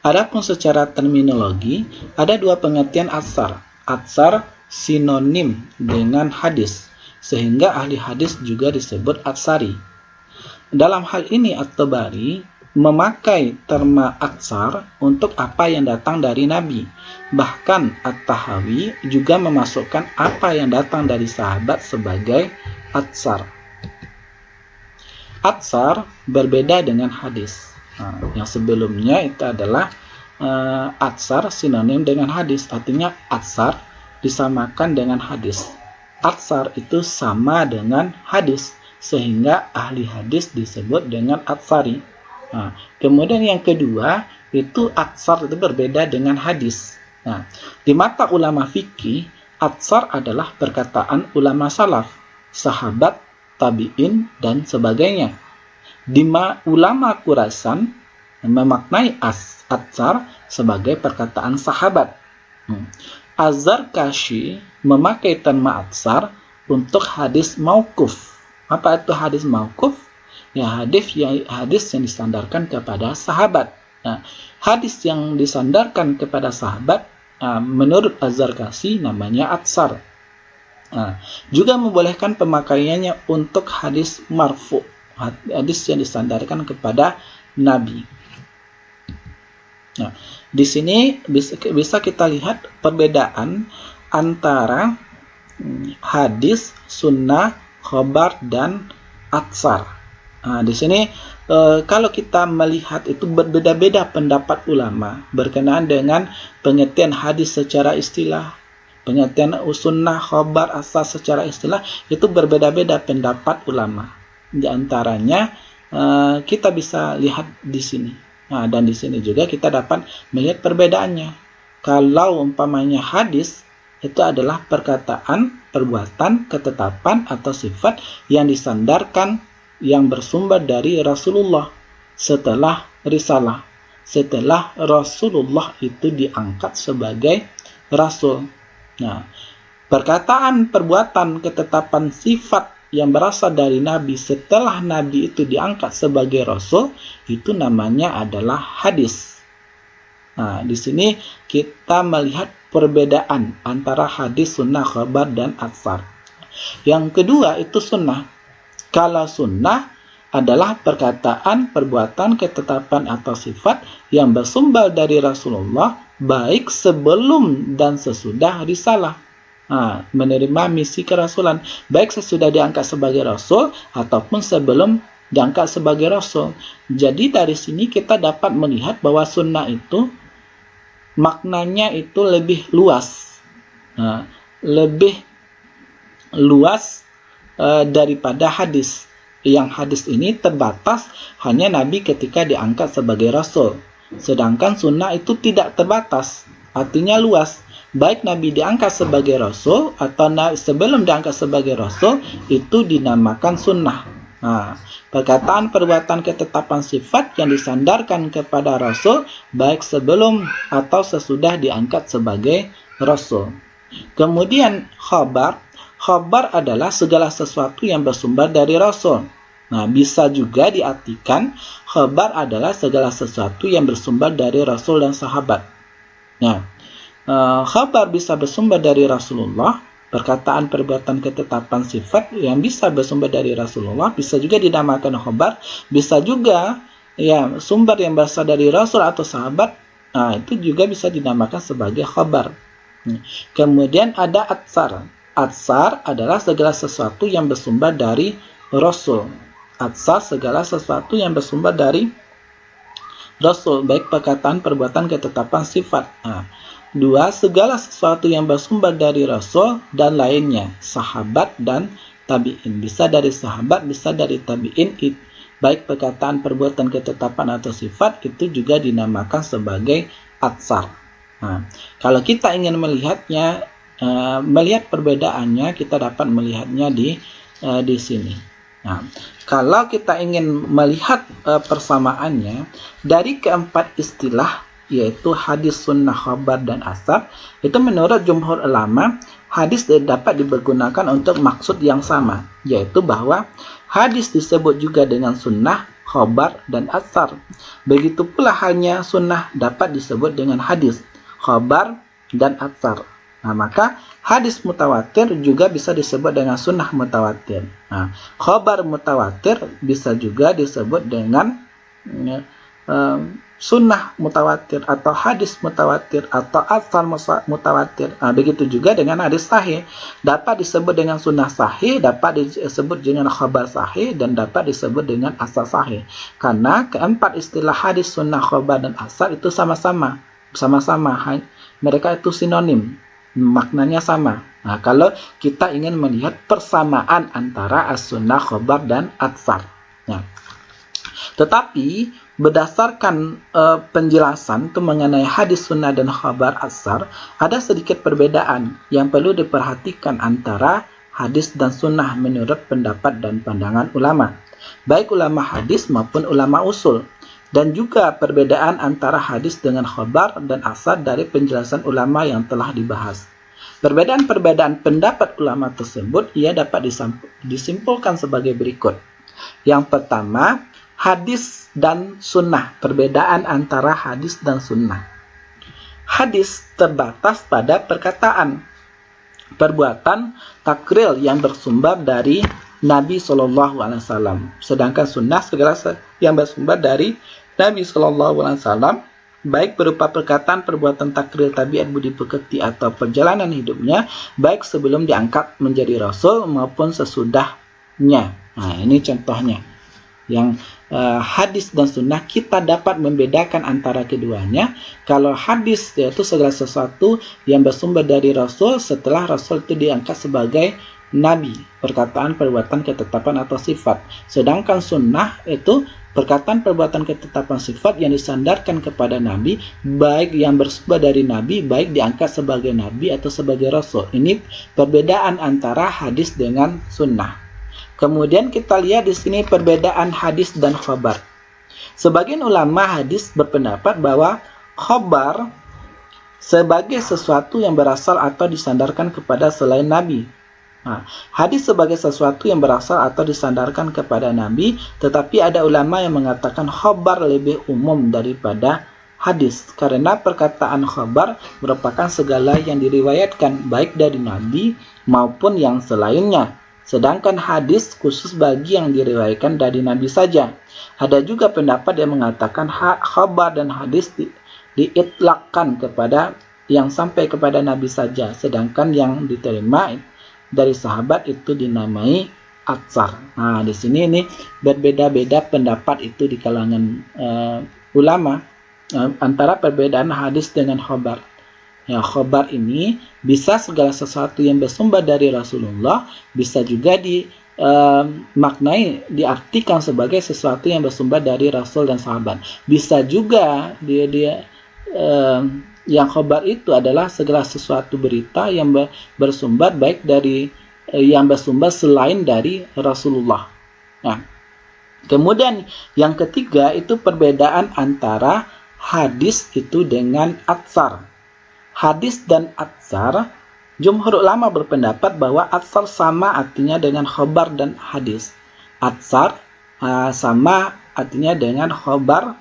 Adapun secara terminologi, ada dua pengertian atsar. Atsar sinonim dengan hadis, sehingga ahli hadis juga disebut atsari. Dalam hal ini At-Tabari memakai terma atsar untuk apa yang datang dari Nabi. Bahkan At-Tahawi juga memasukkan apa yang datang dari sahabat sebagai atsar. Atsar berbeda dengan hadis. Nah, yang sebelumnya itu adalah atsar sinonim dengan hadis, artinya atsar disamakan dengan hadis. Atsar itu sama dengan hadis, sehingga ahli hadis disebut dengan atsari. Nah, kemudian yang kedua itu atsar itu berbeda dengan hadis. Nah, di mata ulama fikih, atsar adalah perkataan ulama salaf, sahabat, tabi'in, dan sebagainya. Di ulama Khurasan memaknai atsar sebagai perkataan sahabat. Az-Zarkashi memakai terma atsar untuk hadis mauquf. Apa itu hadis mauquf? Ya, hadis yang disandarkan kepada sahabat. Nah, hadis yang disandarkan kepada sahabat menurut Az-Zarkashi namanya atsar. Juga membolehkan pemakaiannya untuk hadis marfu, hadis yang disandarkan kepada Nabi. Nah, di sini bisa kita lihat perbedaan antara hadis, sunnah, khobar, dan atsar. Nah, di sini kalau kita melihat itu berbeda-beda pendapat ulama berkenaan dengan pengertian hadis secara istilah, pengertian sunnah, khobar, atsar secara istilah, itu berbeda-beda pendapat ulama. Di antaranya kita bisa lihat di sini. Nah, dan di sini juga kita dapat melihat perbedaannya. Kalau umpamanya hadis itu adalah perkataan, perbuatan, ketetapan atau sifat yang disandarkan yang bersumber dari Rasulullah setelah risalah, setelah Rasulullah itu diangkat sebagai Rasul. Nah, perkataan, perbuatan, ketetapan, sifat yang berasal dari Nabi setelah Nabi itu diangkat sebagai Rasul, itu namanya adalah hadis. Nah, di sini kita melihat perbedaan antara hadis, sunnah, khabar, dan atsar. Yang kedua itu sunnah. Kalau sunnah adalah perkataan, perbuatan, ketetapan, atau sifat yang bersumber dari Rasulullah, baik sebelum dan sesudah risalah. Menerima misi kerasulan, baik sesudah diangkat sebagai Rasul ataupun sebelum diangkat sebagai Rasul. Jadi dari sini kita dapat melihat bahwa sunnah itu maknanya itu lebih luas, lebih luas daripada hadis. Yang hadis ini terbatas hanya Nabi ketika diangkat sebagai Rasul, sedangkan sunnah itu tidak terbatas, artinya luas. Baik Nabi diangkat sebagai Rasul atau sebelum diangkat sebagai Rasul, itu dinamakan sunnah. Perkataan, perbuatan, ketetapan, sifat yang disandarkan kepada Rasul baik sebelum atau sesudah diangkat sebagai Rasul. Kemudian khabar adalah segala sesuatu yang bersumber dari Rasul. Bisa juga diartikan khabar adalah segala sesuatu yang bersumber dari Rasul dan sahabat. Khabar bisa bersumber dari Rasulullah, perkataan, perbuatan, ketetapan, sifat yang bisa bersumber dari Rasulullah bisa juga dinamakan khabar, bisa juga sumber yang berasal dari Rasul atau sahabat, itu juga bisa dinamakan sebagai khabar. Kemudian ada atsar. Atsar adalah segala sesuatu yang bersumber dari Rasul. Atsar segala sesuatu yang bersumber dari Rasul, baik perkataan, perbuatan, ketetapan, sifat. Dua, segala sesuatu yang bersumber dari Rasul dan lainnya, sahabat dan tabi'in. Bisa dari sahabat, bisa dari tabi'in, baik perkataan, perbuatan, ketetapan, atau sifat, itu juga dinamakan sebagai atsar. Kalau kita ingin melihatnya, melihat perbedaannya, kita dapat melihatnya di sini. Kalau kita ingin melihat persamaannya dari keempat istilah, yaitu hadis, sunnah, khabar, dan asar, itu menurut jumhur ulama, hadis dapat dipergunakan untuk maksud yang sama, yaitu bahwa hadis disebut juga dengan sunnah, khabar, dan asar. Begitu pula halnya sunnah dapat disebut dengan hadis, khabar, dan asar. Maka hadis mutawatir juga bisa disebut dengan sunnah mutawatir. Khabar mutawatir bisa juga disebut dengan sunnah mutawatir atau hadis mutawatir atau asar mutawatir. Begitu juga dengan hadis sahih, dapat disebut dengan sunnah sahih, dapat disebut dengan khabar sahih, dan dapat disebut dengan asar sahih. Karena keempat istilah hadis, sunnah, khabar, dan asar itu sama-sama, mereka itu sinonim, maknanya sama. Kalau kita ingin melihat persamaan antara as-sunnah, khabar, dan asar. Tetapi berdasarkan penjelasan mengenai hadis, sunnah, dan khabar, asar, ada sedikit perbedaan yang perlu diperhatikan antara hadis dan sunnah menurut pendapat dan pandangan ulama, baik ulama hadis maupun ulama usul, dan juga perbedaan antara hadis dengan khabar dan asar dari penjelasan ulama yang telah dibahas. Perbedaan-perbedaan pendapat ulama tersebut ia dapat disimpulkan sebagai berikut. Yang pertama, hadis dan sunnah. Perbedaan antara hadis dan sunnah. Hadis terbatas pada perkataan, perbuatan, takril yang bersumber dari Nabi SAW. Sedangkan sunnah segala yang bersumber dari Nabi SAW, baik berupa perkataan, perbuatan, takril, tabiat, budi pekerti, atau perjalanan hidupnya, baik sebelum diangkat menjadi Rasul maupun sesudahnya. Ini contohnya. Yang hadis dan sunnah kita dapat membedakan antara keduanya. Kalau hadis yaitu segala sesuatu yang bersumber dari Rasul setelah Rasul itu diangkat sebagai Nabi, perkataan, perbuatan, ketetapan, atau sifat. Sedangkan sunnah itu perkataan, perbuatan, ketetapan, sifat yang disandarkan kepada Nabi, baik yang bersumber dari Nabi, baik diangkat sebagai Nabi atau sebagai Rasul. Ini perbedaan antara hadis dengan sunnah. Kemudian kita lihat di sini perbedaan hadis dan khabar. Sebagian ulama hadis berpendapat bahwa khabar sebagai sesuatu yang berasal atau disandarkan kepada selain Nabi. Hadis sebagai sesuatu yang berasal atau disandarkan kepada Nabi, tetapi ada ulama yang mengatakan khabar lebih umum daripada hadis, karena perkataan khabar merupakan segala yang diriwayatkan baik dari Nabi maupun yang selainnya. Sedangkan hadis khusus bagi yang diriwayatkan dari Nabi saja. Ada juga pendapat yang mengatakan khabar dan hadis diitlakkan kepada yang sampai kepada Nabi saja, sedangkan yang diterima dari sahabat itu dinamai atsar. Di sini ini berbeda-beda pendapat itu di kalangan ulama antara perbedaan hadis dengan khabar. Khabar ini bisa segala sesuatu yang bersumber dari Rasulullah, bisa juga dimaknai, diartikan sebagai sesuatu yang bersumber dari Rasul dan sahabat. Bisa juga yang khabar itu adalah segala sesuatu berita yang bersumber baik dari yang bersumber selain dari Rasulullah. Kemudian yang ketiga itu perbedaan antara hadis itu dengan atsar. Hadis dan atsar, jumhur ulama berpendapat bahwa atsar sama artinya dengan khabar dan hadis. Atsar sama artinya dengan khabar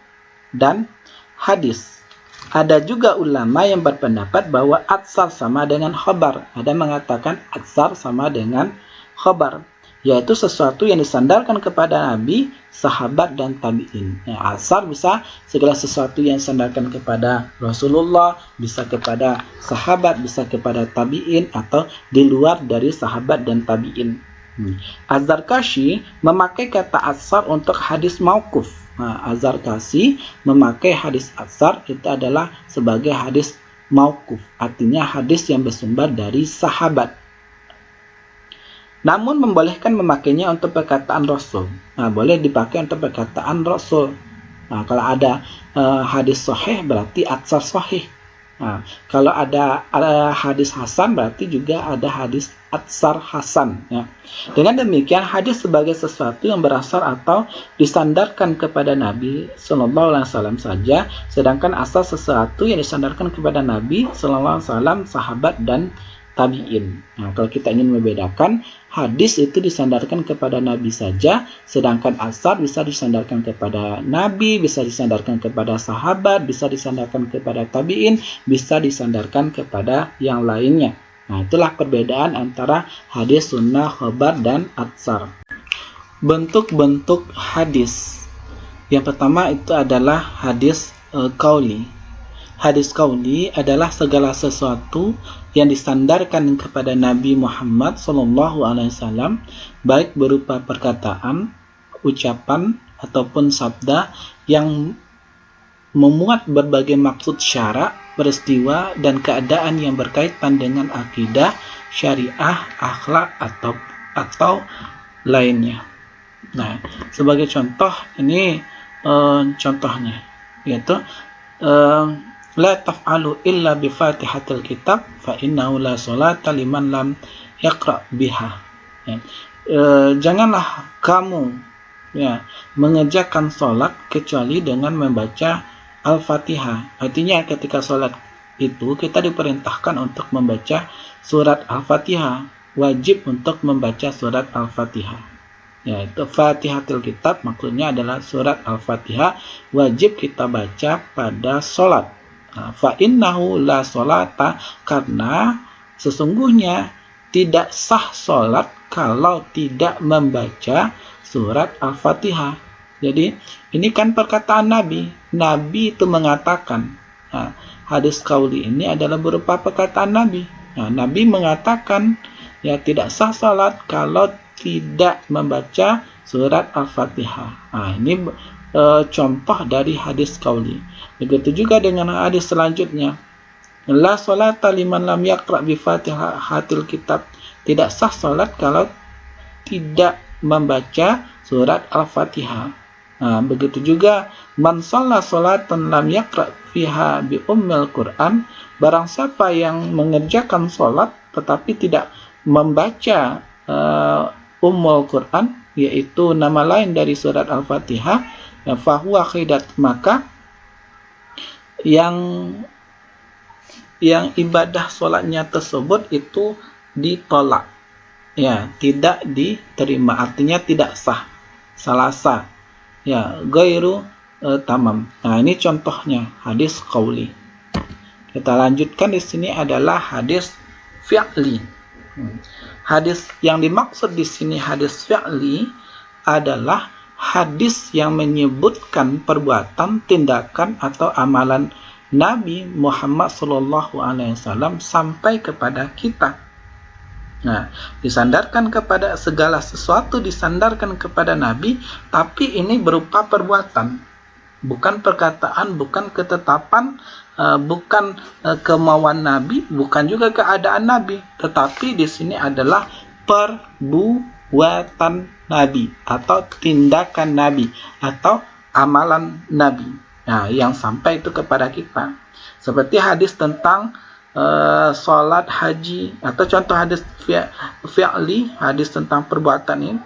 dan hadis. Ada juga ulama yang berpendapat bahwa atsar sama dengan khabar. Ada mengatakan atsar sama dengan khabar. yaitu sesuatu yang disandarkan kepada Nabi, sahabat, dan tabi'in. Atsar bisa segala sesuatu yang disandarkan kepada Rasulullah, bisa kepada sahabat, bisa kepada tabi'in, atau di luar dari sahabat dan tabi'in. Az-Zarkashi memakai kata atsar untuk hadis mauquf. Az-Zarkashi memakai hadis atsar itu adalah sebagai hadis mauquf, artinya hadis yang bersumber dari sahabat. Namun membolehkan memakainya untuk perkataan Rasul. Boleh dipakai untuk perkataan Rasul. Kalau ada hadis sahih berarti atsar sahih. Kalau ada hadis hasan berarti juga ada hadis atsar hasan. Dengan demikian hadis sebagai sesuatu yang berasal atau disandarkan kepada Nabi Sallallahu Alaihi Wasallam saja, sedangkan asal sesuatu yang disandarkan kepada Nabi Sallallahu Alaihi Wasallam, sahabat, dan tabi'in. Kalau kita ingin membedakan, hadis itu disandarkan kepada Nabi saja, sedangkan asar bisa disandarkan kepada Nabi, bisa disandarkan kepada sahabat, bisa disandarkan kepada tabi'in, bisa disandarkan kepada yang lainnya. Itulah perbedaan antara hadis, sunnah, khabar, dan atsar. Bentuk-bentuk hadis. Yang pertama itu adalah hadis qauli. Hadis qauli adalah segala sesuatu yang disandarkan kepada Nabi Muhammad SAW, baik berupa perkataan, ucapan, ataupun sabda yang memuat berbagai maksud syarak, peristiwa, dan keadaan yang berkaitan dengan akidah, syariah, akhlak, atau lainnya. Sebagai contoh, ini contohnya, yaitu la taf'alu illa bi fatihatil kitab fa innahu la salata liman lam yaqra biha. Janganlah kamu mengerjakan salat kecuali dengan membaca Al-Fatihah. Artinya ketika salat itu kita diperintahkan untuk membaca surat Al-Fatihah, wajib untuk membaca surat Al-Fatihah. Itu Fatihatul Kitab maksudnya adalah surat Al-Fatihah, wajib kita baca pada salat. Fa innahu la sholata, karena sesungguhnya tidak sah sholat kalau tidak membaca surat Al-Fatihah. Jadi ini kan perkataan Nabi. Nabi itu mengatakan, hadis qauli ini adalah berupa perkataan Nabi. Nabi mengatakan tidak sah sholat kalau tidak membaca surat Al-Fatihah. Ini contoh dari hadis qauli. Begitu juga dengan hadis selanjutnya. La salata liman lam yaqra bi fatihatil kitab. Tidak sah salat kalau tidak membaca surat Al-Fatihah. Begitu juga man shalla salatan lam yaqra fiha bi ummil Qur'an. Barang siapa yang mengerjakan salat tetapi tidak membaca ummul Qur'an, yaitu nama lain dari surat Al-Fatihah, fahuwa khidat, maka yang ibadah sholatnya tersebut itu ditolak, tidak diterima, artinya tidak sah, salah sah, ghairu tamam. Ini contohnya hadis qauli. Kita lanjutkan di sini adalah hadis fi'li. Hadis yang dimaksud di sini hadis fi'li adalah hadis yang menyebutkan perbuatan, tindakan, atau amalan Nabi Muhammad SAW sampai kepada kita. Disandarkan kepada segala sesuatu, disandarkan kepada Nabi, tapi ini berupa perbuatan, bukan perkataan, bukan ketetapan, bukan kemauan Nabi, bukan juga keadaan Nabi, tetapi di sini adalah perbuatan Nabi atau tindakan Nabi atau amalan Nabi yang sampai itu kepada kita. Seperti hadis tentang salat, haji, atau contoh hadis fi'li, hadis tentang perbuatan ini,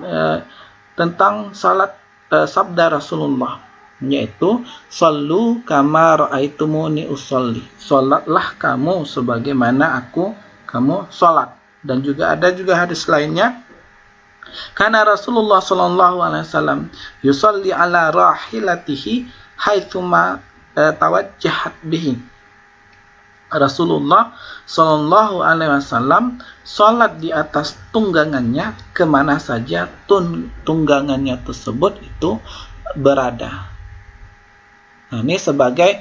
tentang salat, sabda Rasulullah, yaitu sallu kama ra'aitumuni usolli, salatlah kamu sebagaimana kamu salat. Dan juga ada hadis lainnya, karena Rasulullah SAW yusalli ala rahilatihi haitsuma tawajjahat bihi. Rasulullah Shallallahu Alaihi Wasallam sholat di atas tunggangannya kemana saja tunggangannya tersebut itu berada. Nah, ini sebagai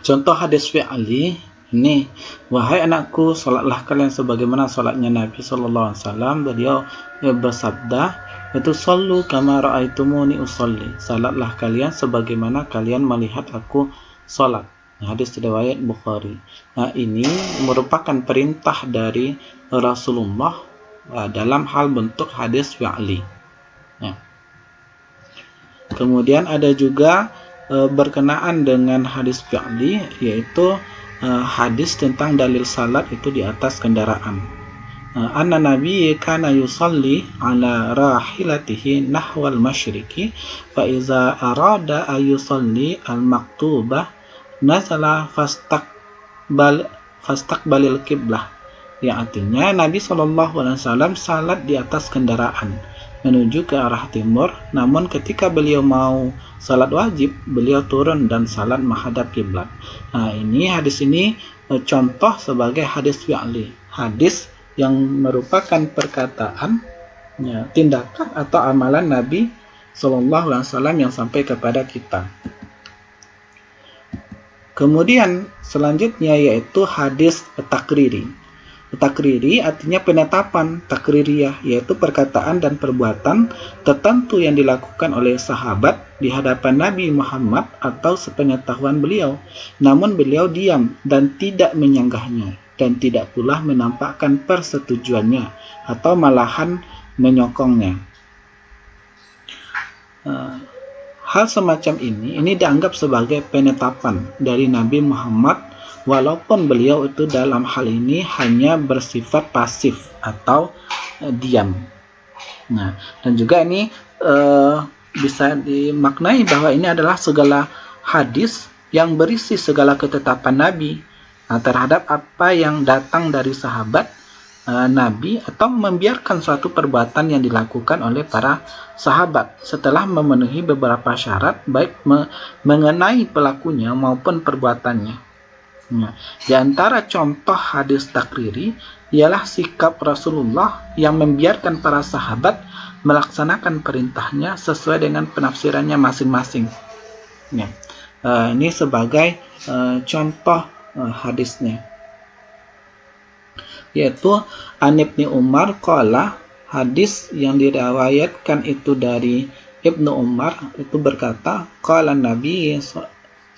contoh hadis fi'li. Ini, wahai anakku, sholatlah kalian sebagaimana sholatnya Nabi Shallallahu Alaihi Wasallam. Beliau bersabda, itu sallu kama ra'aitumuni usolli, salatlah kalian sebagaimana kalian melihat aku salat. Hadis riwayat Bukhari. Nah, ini merupakan perintah dari Rasulullah dalam hal bentuk hadis fi'li. Ya. Kemudian ada juga berkenaan dengan hadis fi'li, yaitu hadis tentang dalil salat itu di atas kendaraan. Anna Nabi kana yusalli ala rahilatihi nahwal masyriqi fa iza arada ayusalli al maktubah nazala fastaqbalil qiblah. Yang artinya Nabi SAW salat di atas kendaraan menuju ke arah timur, namun ketika beliau mau salat wajib, beliau turun dan salat menghadap kiblat. Nah, hadis ini contoh sebagai hadis fi'li, hadis yang merupakan perkataan, tindakan atau amalan Nabi SAW yang sampai kepada kita. Kemudian selanjutnya yaitu hadis takriri. Takriri artinya penetapan, takririyah yaitu perkataan dan perbuatan tertentu yang dilakukan oleh sahabat di hadapan Nabi Muhammad atau sepengetahuan beliau, namun beliau diam dan tidak menyanggahnya dan tidak pula menampakkan persetujuannya atau malahan menyokongnya. Hal semacam ini dianggap sebagai penetapan dari Nabi Muhammad, walaupun beliau itu dalam hal ini hanya bersifat pasif atau diam. Nah, dan juga ini bisa dimaknai bahwa ini adalah segala hadis yang berisi segala ketetapan Nabi terhadap apa yang datang dari sahabat Nabi, atau membiarkan suatu perbuatan yang dilakukan oleh para sahabat setelah memenuhi beberapa syarat baik mengenai pelakunya maupun perbuatannya. Nah, di antara contoh hadis takriri ialah sikap Rasulullah yang membiarkan para sahabat melaksanakan perintahnya sesuai dengan penafsirannya masing-masing. Nah, ini sebagai contoh hadisnya, yaitu An Ibni Umar qala, hadis yang diriwayatkan itu dari Ibnu Umar itu berkata, qala Nabi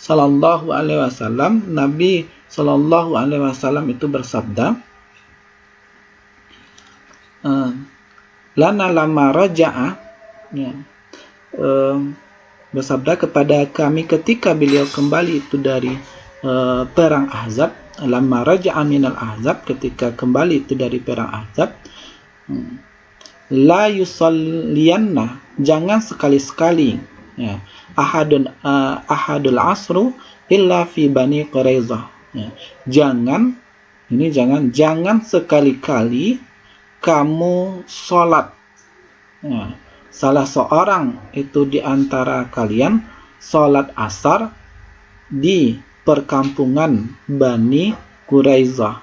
sallallahu alaihi wasallam, Nabi sallallahu alaihi wasallam itu bersabda, lana lama raja'a, bersabda kepada kami ketika beliau kembali itu dari perang Ahzab, lama raja'a minal Ahzab, ketika kembali itu dari perang Ahzab, la yusalliyanna, jangan sekali-sekali ahadul asru illa fi Bani Quraizah. Jangan sekali-kali kamu sholat, salah seorang itu di antara kalian sholat asar di perkampungan Bani Quraizah.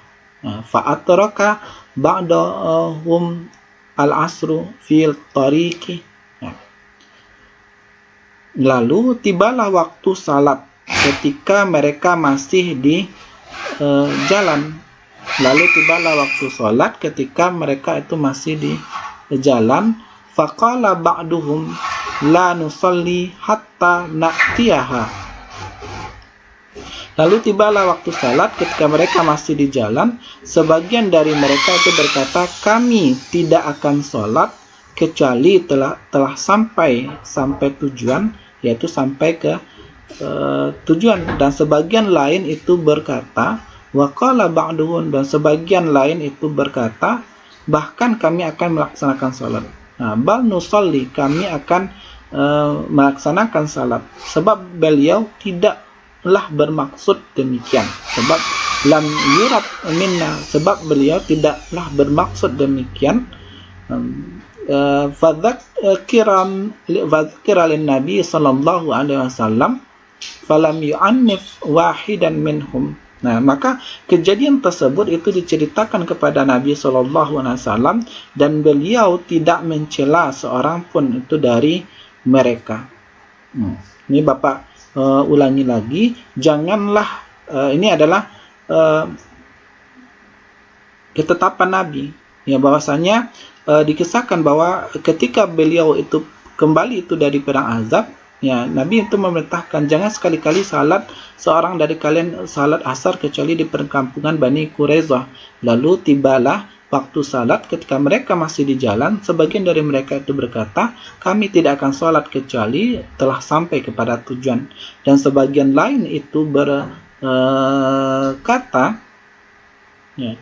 Fa'atraka ba'dahum al-asru fil tariqi. Lalu tibalah waktu salat ketika mereka masih di jalan. Lalu tibalah waktu salat ketika mereka itu masih di jalan. Faqala ba'duhum la nusalli hatta na'tiyaha. Lalu tibalah waktu salat ketika mereka masih di jalan, sebagian dari mereka itu berkata, kami tidak akan salat kecuali telah sampai tujuan, yaitu sampai ke tujuan. Dan sebagian lain itu berkata, waqala ba'duhum, dan sebagian lain itu berkata, bahkan kami akan melaksanakan salat. Bal nusalli, kami akan melaksanakan salat, sebab beliau tidaklah bermaksud demikian, sebab lam yurad minna, sebab beliau tidaklah bermaksud demikian. Fadzakira lin Nabi sallallahu alaihi wasallam, falam yu'annif wahidan minhum. Nah, maka kejadian tersebut itu diceritakan kepada Nabi SAW dan beliau tidak mencela seorang pun itu dari mereka. Ini Bapak ulangi lagi, janganlah ini adalah ketetapan Nabi, ya, bahwasanya dikisahkan bahwa ketika beliau itu kembali itu dari perang Ahzab, ya, Nabi itu memerintahkan jangan sekali-kali salat seorang dari kalian salat asar kecuali di perkampungan Bani Quraizah. Lalu tibalah waktu salat, ketika mereka masih di jalan, sebagian dari mereka itu berkata, kami tidak akan salat kecuali telah sampai kepada tujuan. Dan sebagian lain itu berkata, ya,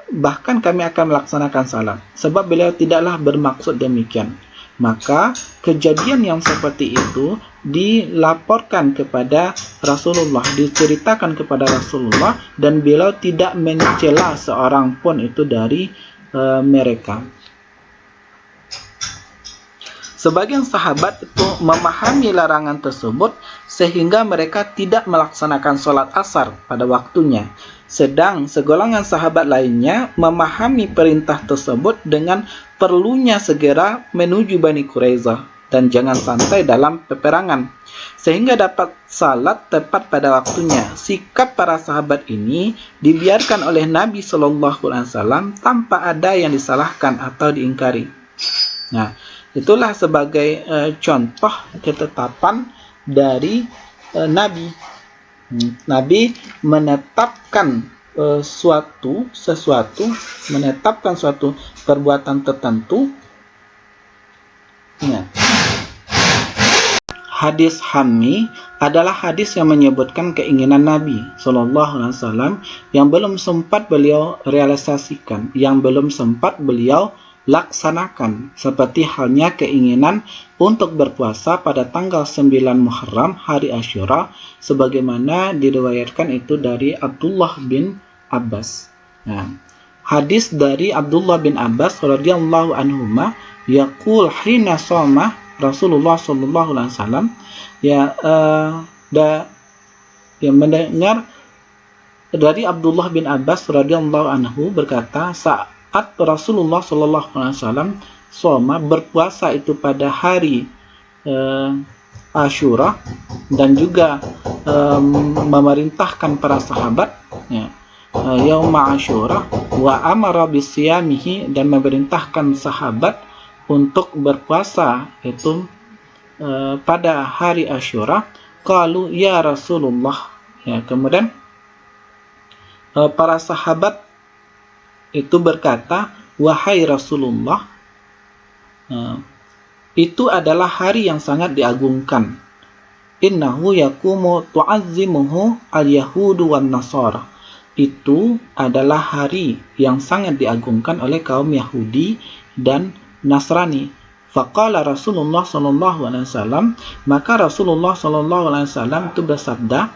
bahkan kami akan melaksanakan salat, sebab beliau tidaklah bermaksud demikian. Maka kejadian yang seperti itu dilaporkan kepada Rasulullah, diceritakan kepada Rasulullah, dan beliau tidak mencela seorang pun itu dari mereka. Sebagian sahabat itu memahami larangan tersebut sehingga mereka tidak melaksanakan sholat asar pada waktunya. Sedang segolongan sahabat lainnya memahami perintah tersebut dengan perlunya segera menuju Bani Quraizah dan jangan santai dalam peperangan, sehingga dapat salat tepat pada waktunya. Sikap para sahabat ini dibiarkan oleh Nabi SAW tanpa ada yang disalahkan atau diingkari. Nah, itulah sebagai contoh ketetapan dari Nabi. Nabi menetapkan menetapkan suatu perbuatan tertentu. Ya. Hadis Hammi adalah hadis yang menyebutkan keinginan Nabi SAW yang belum sempat beliau realisasikan, yang belum sempat beliau laksanakan, seperti halnya keinginan untuk berpuasa pada tanggal 9 Muharram, hari Asyura, sebagaimana diriwayatkan itu dari Abdullah bin Abbas. Nah, hadis dari Abdullah bin Abbas radhiyallahu anhuma yaqul hina shoma Rasulullah sallallahu alaihi wasallam, yang mendengar dari Abdullah bin Abbas radhiyallahu anhu berkata, saat Rasulullah sallallahu alaihi wasallam shoma berpuasa itu pada hari Asyura, dan juga memerintahkan para sahabat, ya, yauma Asyura, wa amara bisiyamihi, dan memerintahkan sahabat untuk berpuasa itu pada hari Asyura. Qalu ya Rasulullah, ya, kemudian para sahabat itu berkata, wahai Rasulullah, itu adalah hari yang sangat diagungkan. Innahu yakumu tu'azzimuhu al-yahudu wan nasara. Itu adalah hari yang sangat diagungkan oleh kaum Yahudi dan Nasrani. Faqala Rasulullah sallallahu alaihi wasallam, maka Rasulullah sallallahu alaihi wasallam itu bersabda,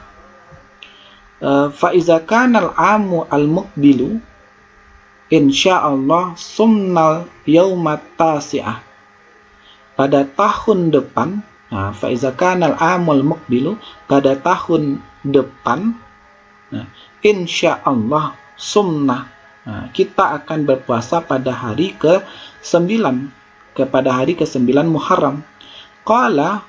fa iza kana al-amu al-muqbilu insyaallah sumnal yaumat tasi'ah. Pada tahun depan, fa iza kana al-amul muqbilu, pada tahun depan, insyaallah sumnah, kita akan berpuasa pada hari ke-9, kepada hari ke-9 Muharram. Qala,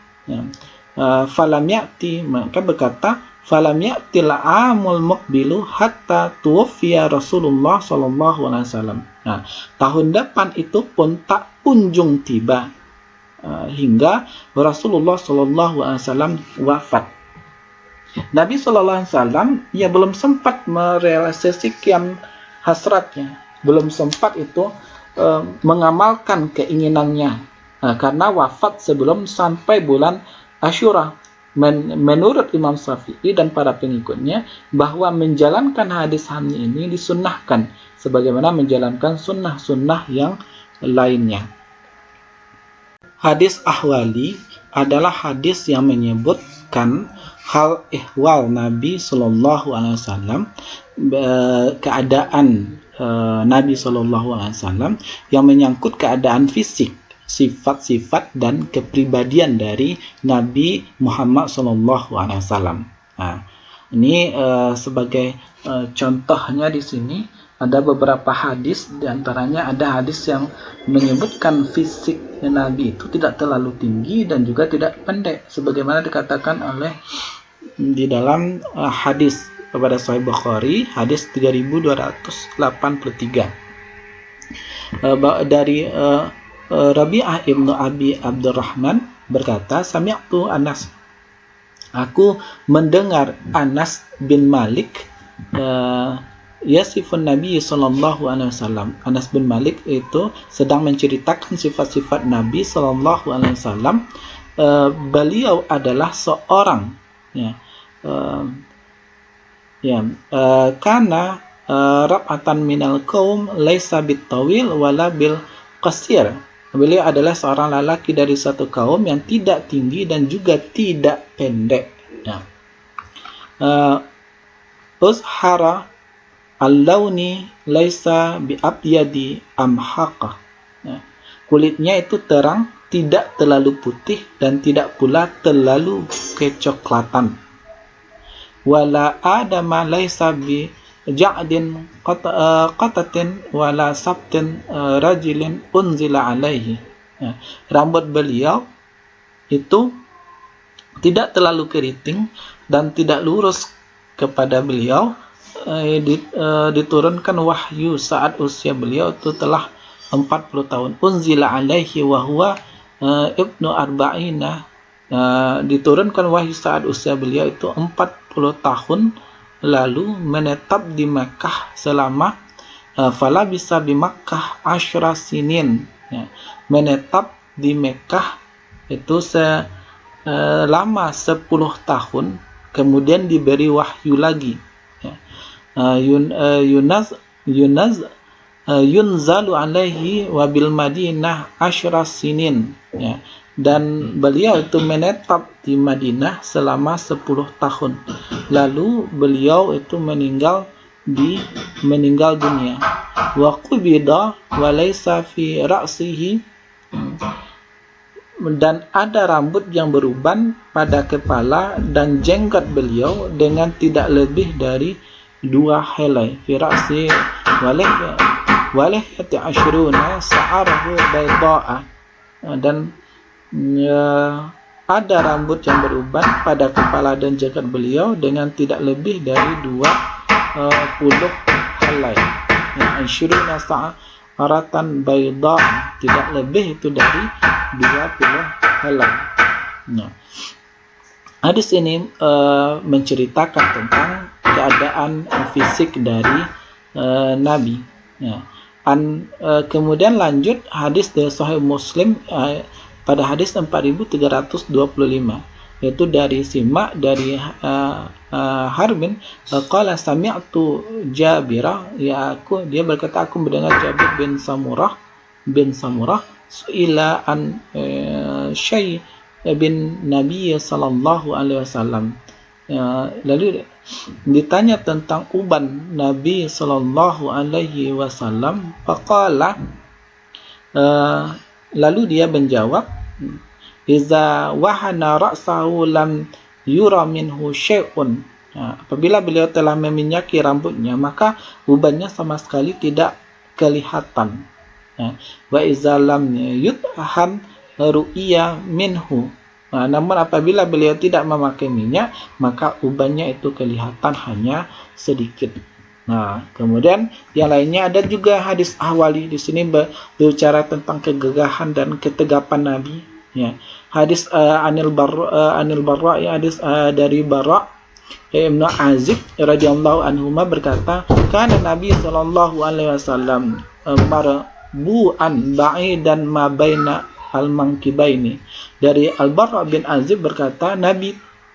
falam ya'ti, maka berkata, falam ya'til amul muqbilu hatta tuwaffiya Rasulullah sallallahu alaihi wasallam. Nah, tahun depan itu pun tak kunjung tiba hingga Rasulullah sallallahu alaihi wasallam wafat. Nabi sallallahu alaihi wasallam ya belum sempat merealisasikan hasratnya, belum sempat itu mengamalkan keinginannya, karena wafat sebelum sampai bulan Asyura. Menurut Imam Syafi'i dan para pengikutnya, bahwa menjalankan hadis Hammi ini disunnahkan sebagaimana menjalankan sunnah-sunnah yang lainnya. Hadis Ahwali adalah hadis yang menyebutkan hal ihwal Nabi Sallallahu Alaihi Wasallam, keadaan Nabi Sallallahu Alaihi Wasallam yang menyangkut keadaan fisik, sifat-sifat dan kepribadian dari Nabi Muhammad SAW. Nah, ini sebagai contohnya di sini ada beberapa hadis, diantaranya ada hadis yang menyebutkan fisik Nabi itu tidak terlalu tinggi dan juga tidak pendek, sebagaimana dikatakan oleh di dalam hadis kepada Sahih Bukhari, hadis 3283 dari Rabi'ah ibnu Abi Abdurrahman berkata, sami'tu Anas, aku mendengar Anas bin Malik yasifun Nabi sallallahu alaihi wasallam. Anas bin Malik itu sedang menceritakan sifat-sifat Nabi sallallahu alaihi wasallam. Beliau adalah seorang karena rab'atan minal qaum laisa bitawil wala bil qasir. Beliau adalah seorang lelaki dari satu kaum yang tidak tinggi dan juga tidak pendek. Uzhara al-launi laisa bi abyadi amhaqa. Kulitnya itu terang, tidak terlalu putih dan tidak pula terlalu kecoklatan. Wala adama laisa bi ja'din qatatin wala sabtin rajulin unzila alaihi. Rambut beliau itu tidak terlalu keriting dan tidak lurus kepada beliau. Diturunkan wahyu saat usia beliau itu telah 40 tahun. Unzila alaihi wa huwa ibnu arba'ina. Diturunkan wahyu saat usia beliau itu 40 tahun, lalu menetap di Makkah selama fala bisa di Makkah asyra sinin. Menetap di Makkah itu selama 10 tahun, kemudian diberi wahyu lagi. Yunzalu alaihi wabil Madinah asyra sinin. Dan beliau itu menetap di Madinah selama 10 tahun. Lalu beliau itu meninggal dunia. Wa qubida wa laysa fi ra'sihi, dan ada rambut yang beruban pada kepala dan jenggot beliau dengan tidak lebih dari 2 helai. Fi ra'si walihati ashruna sa'arahu bayda'a. Dan ada rambut yang beruban pada kepala dan jenggot beliau dengan tidak lebih dari 20 helai. Ashruna sa'aratan bayda'a, tidak lebih itu dari 20 helai. Hadis ini menceritakan tentang keadaan fisik dari Nabi. Kemudian lanjut hadis dari Sahih Muslim pada hadis 4325, yaitu dari Simak dari Harbin, qala sami'tu Jabira, dia berkata, aku mendengar Jabir bin Samurah su'ila an syai' bin Nabi sallallahu alaihi wasallam. Lalu ditanya tentang uban Nabi sallallahu alaihi wasallam. Faqala, lalu dia menjawab, iza wahana ra'sahu lam yura minhu syai'un. Apabila beliau telah meminyaki rambutnya, maka ubannya sama sekali tidak kelihatan. Wa iza lam yuthan ru'iya minhu. Namun apabila beliau tidak memakai minyak, maka ubannya itu kelihatan hanya sedikit. Kemudian yang lainnya ada juga hadis ahwali. Di sini berbicara tentang kegagahan dan ketegapan Nabi. Hadis anil Barra, hadis dari Barra Ibnu Azib radhiyallahu anhuma berkata, kana Nabi sallallahu alaihi wasallam marbu'an ba'idan ma baina al-mankibaini. Dari Al-Barra bin Azib berkata, Nabi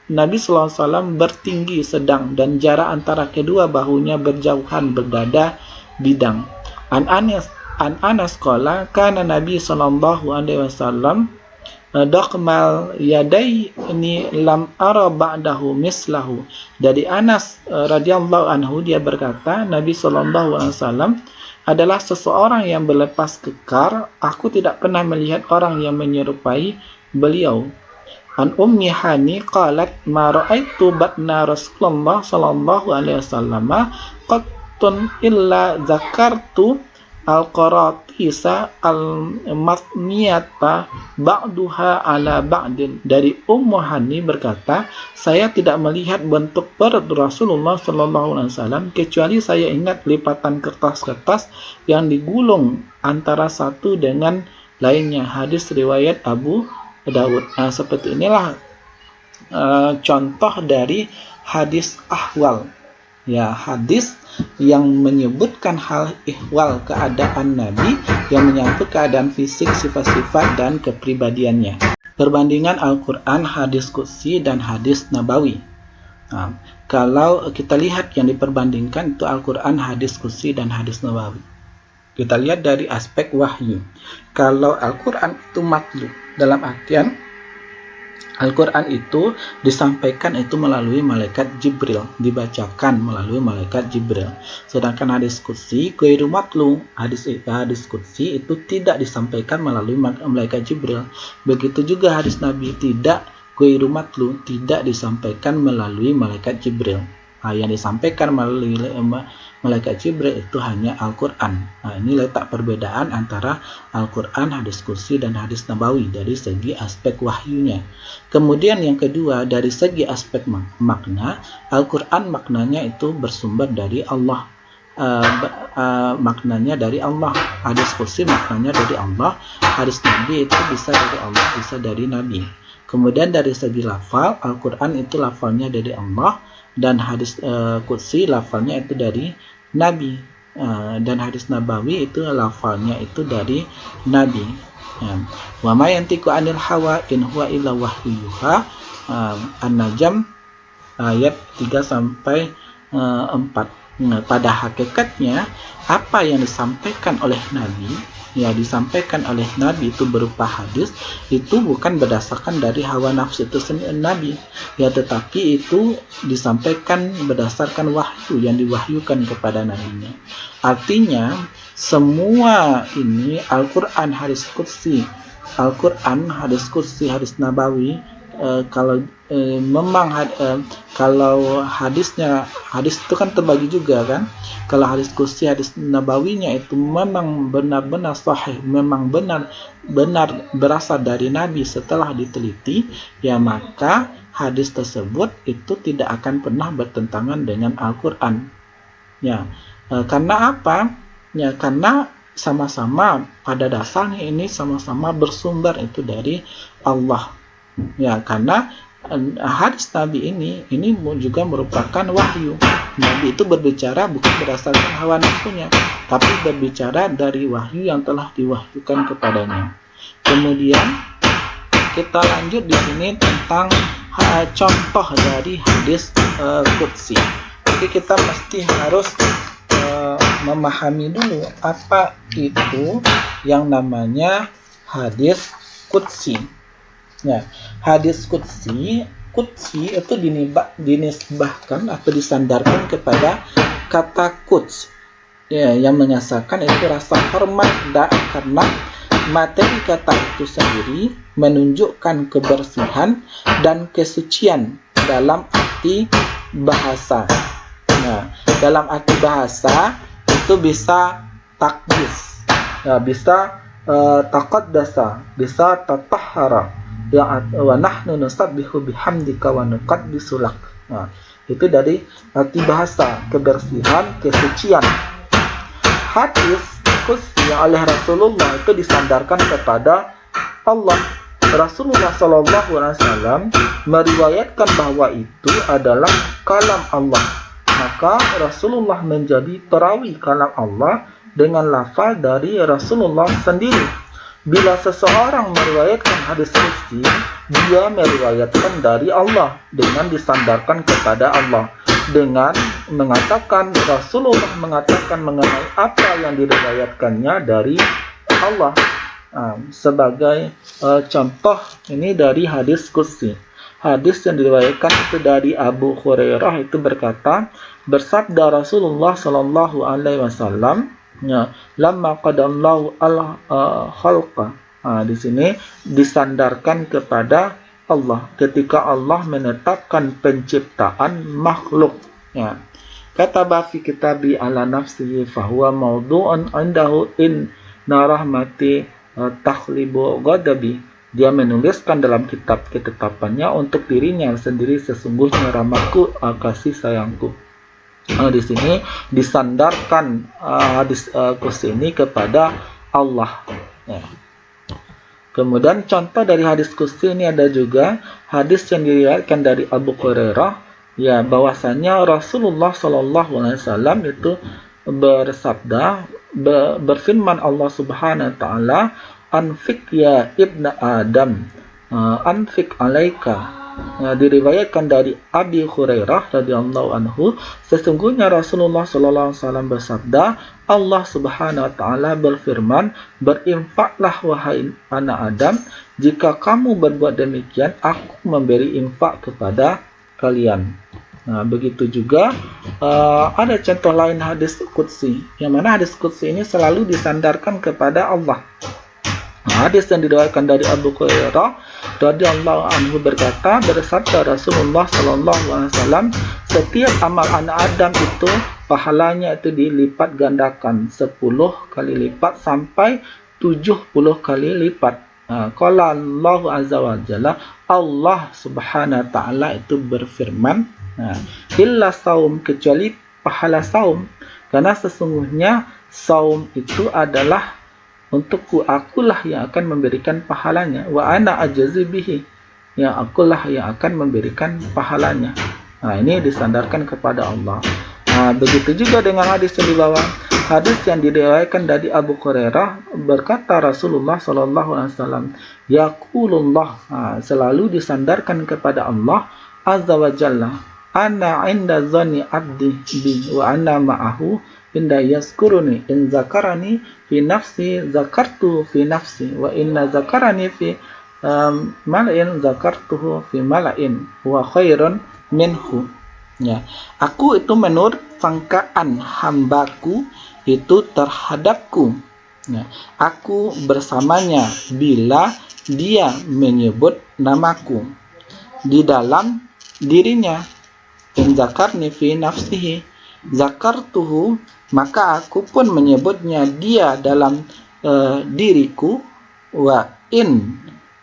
sallallahu alaihi wasallam bertinggi sedang dan jarak antara kedua bahunya berjauhan berdada bidang. An Anas qala kana Nabi sallallahu alaihi wasallam daqmal yadaini lam ara ba'dahu mislahu. Dari Anas radhiyallahu anhu, dia berkata, Nabi sallallahu alaihi wasallam adalah seseorang yang berlepas kekar. Aku tidak pernah melihat orang yang menyerupai beliau. An Ummi Hani qalat ma ra'aitu batna Rasulullah sallallahu alaihi wasallam qattun illa zakartu al-qaratisa al-matniyata ba'duha ala ba'din. Dari Ummu Hani berkata, saya tidak melihat bentuk perut Rasulullah sallallahu alaihi wasallam kecuali saya ingat lipatan kertas-kertas yang digulung antara satu dengan lainnya. Hadis riwayat Abu Dawud. Seperti inilah contoh dari hadis ahwal. Ya, hadis yang menyebutkan hal ihwal, keadaan Nabi yang menyangkut keadaan fisik, sifat-sifat, dan kepribadiannya. Perbandingan Al-Quran, hadis qudsi, dan hadis nabawi. Kalau kita lihat yang diperbandingkan itu Al-Quran, hadis qudsi, dan hadis nabawi. Kita lihat dari aspek wahyu. Kalau Al-Quran itu matlu, dalam artian Al-Quran itu disampaikan itu melalui malaikat Jibril, dibacakan melalui malaikat Jibril. Sedangkan hadis qudsi ghairu matlu, hadis qudsi itu tidak disampaikan melalui malaikat Jibril. Begitu juga hadis Nabi tidak ghairu matlu, tidak disampaikan melalui malaikat Jibril. Yang disampaikan melalui malaikat Jibril itu hanya Al-Quran. Ini letak perbedaan antara Al-Quran, hadis qudsi, dan hadis nabawi dari segi aspek wahyunya. Kemudian yang kedua, dari segi aspek makna, Al-Quran maknanya itu bersumber dari Allah. Maknanya dari Allah. Hadis qudsi maknanya dari Allah. Hadis Nabi itu bisa dari Allah, bisa dari Nabi. Kemudian dari segi lafal, Al-Quran itu lafalnya dari Allah, dan hadis qudsi lafalnya itu dari Nabi, dan hadis nabawi itu lafalnya itu dari Nabi. Wa ma yantiqu 'anil hawa in huwa illa wahyu yuha. An-Najm ayat 3 sampai 4. Pada hakikatnya apa yang disampaikan oleh Nabi, disampaikan oleh Nabi itu berupa hadis, itu bukan berdasarkan dari hawa nafsu itu sendiri Nabi, tetapi itu disampaikan berdasarkan wahyu yang diwahyukan kepada Nabi-Nya. Artinya semua ini Al-Quran, hadis qudsi, Al-Quran, hadis qudsi, hadis nabawi, kalau hadis itu kan terbagi juga kan. Kalau hadis qudsi, hadis nabawinya itu memang benar-benar sahih, memang benar berasal dari Nabi setelah diteliti, maka hadis tersebut itu tidak akan pernah bertentangan dengan Al-Quran. Karena apa? Karena sama-sama pada dasarnya ini sama-sama bersumber itu dari Allah. Karena hadis Nabi ini juga merupakan wahyu. Nabi itu berbicara bukan berdasarkan hawa nafsunya, tapi berbicara dari wahyu yang telah diwahyukan kepadanya. Kemudian kita lanjut di sini tentang contoh dari hadis qudsi. Jadi kita mesti harus memahami dulu apa itu yang namanya hadis qudsi. Hadis qudsi itu dinisbahkan atau disandarkan kepada kata quds, yang menyasakan itu rasa hormat, karena materi kata itu sendiri menunjukkan kebersihan dan kesucian dalam arti bahasa. Dalam arti bahasa itu bisa takdis, bisa taqaddasa, bisa tatahhara. Wa nahnu nusabbihu bihamdika wa nuqaddisu lak. Itu dari arti bahasa, kebersihan, kesucian. Hadis qudsi oleh Rasulullah itu disandarkan kepada Allah. Rasulullah SAW meriwayatkan bahwa itu adalah kalam Allah. Maka Rasulullah menjadi perawi kalam Allah dengan lafal dari Rasulullah sendiri. Bila seseorang meriwayatkan hadis qudsi, dia meriwayatkan dari Allah dengan disandarkan kepada Allah, dengan mengatakan Rasulullah mengatakan mengenai apa yang diriwayatkannya dari Allah. Sebagai contoh ini dari hadis qudsi. Hadis yang diriwayatkan itu dari Abu Hurairah itu berkata, bersabda Rasulullah sallallahu alaihi wasallam, Ya, lamma qadallahu al-khalqa. Di sini disandarkan kepada Allah ketika Allah menetapkan penciptaan makhluk. Ya. Kataba fi kitabi ala nafsihi fahuwa mawdu'un indahu inna rahmati takhlibu ghadabi. Dia menuliskan dalam kitab ketetapannya untuk dirinya sendiri, sesungguhnya rahmatku, kasih sayangku. Di sini disandarkan hadis kursi ini kepada Allah. Ya. Kemudian contoh dari hadis kursi ini ada juga hadis yang diriwayatkan dari Abu Hurairah, ya, bahwasanya Rasulullah SAW itu bersabda, berfirman Allah Subhanahu wa taala, anfik ya ibna Adam, anfik alaika. Diriwayatkan dari Abi Hurairah radhiyallahu anhu, sesungguhnya Rasulullah sallallahu alaihi wasallam bersabda, Allah Subhanahu wa taala berfirman, berinfaklah wahai anak Adam, jika kamu berbuat demikian, aku memberi infak kepada kalian. Begitu juga ada contoh lain hadis qudsi, yang mana hadis qudsi ini selalu disandarkan kepada Allah. Hadis yang diriwayatkan dari Abu Hurairah radhiyallahu anhu berkata, bersabda Rasulullah sallallahu alaihi wasallam, setiap amal anak Adam itu pahalanya itu dilipat gandakan 10 kali lipat sampai 70 kali lipat. Qala Allah azza wa jalla, Allah Subhanahu wa taala itu berfirman, illa saum, kecuali pahala saum, karena sesungguhnya saum itu adalah untukku, akulah yang akan memberikan pahalanya, wa ana ajzi bihi, ya, akulah yang akan memberikan pahalanya. Ini disandarkan kepada Allah. Begitu juga dengan hadis yang di bawah, hadis yang diriwayatkan dari Abu Hurairah, berkata Rasulullah sallallahu alaihi wasallam, yaqulullah, selalu disandarkan kepada Allah azza wa jalla, ana inda dhanni abdi bi wa ana ma'ahu inda yazkuruni, in zakarani fi nafsi zakartu fi nafsi, wa inna zakarani fi mala'in zakartuhu fi mala'in wa khairun minhu. Ya, aku itu menurut sangkaan hambaku itu terhadapku. Ya, aku bersamanya bila dia menyebut namaku di dalam dirinya. In zakarni fi nafsihi zakartuhu, maka aku pun menyebutnya dia dalam diriku, wa in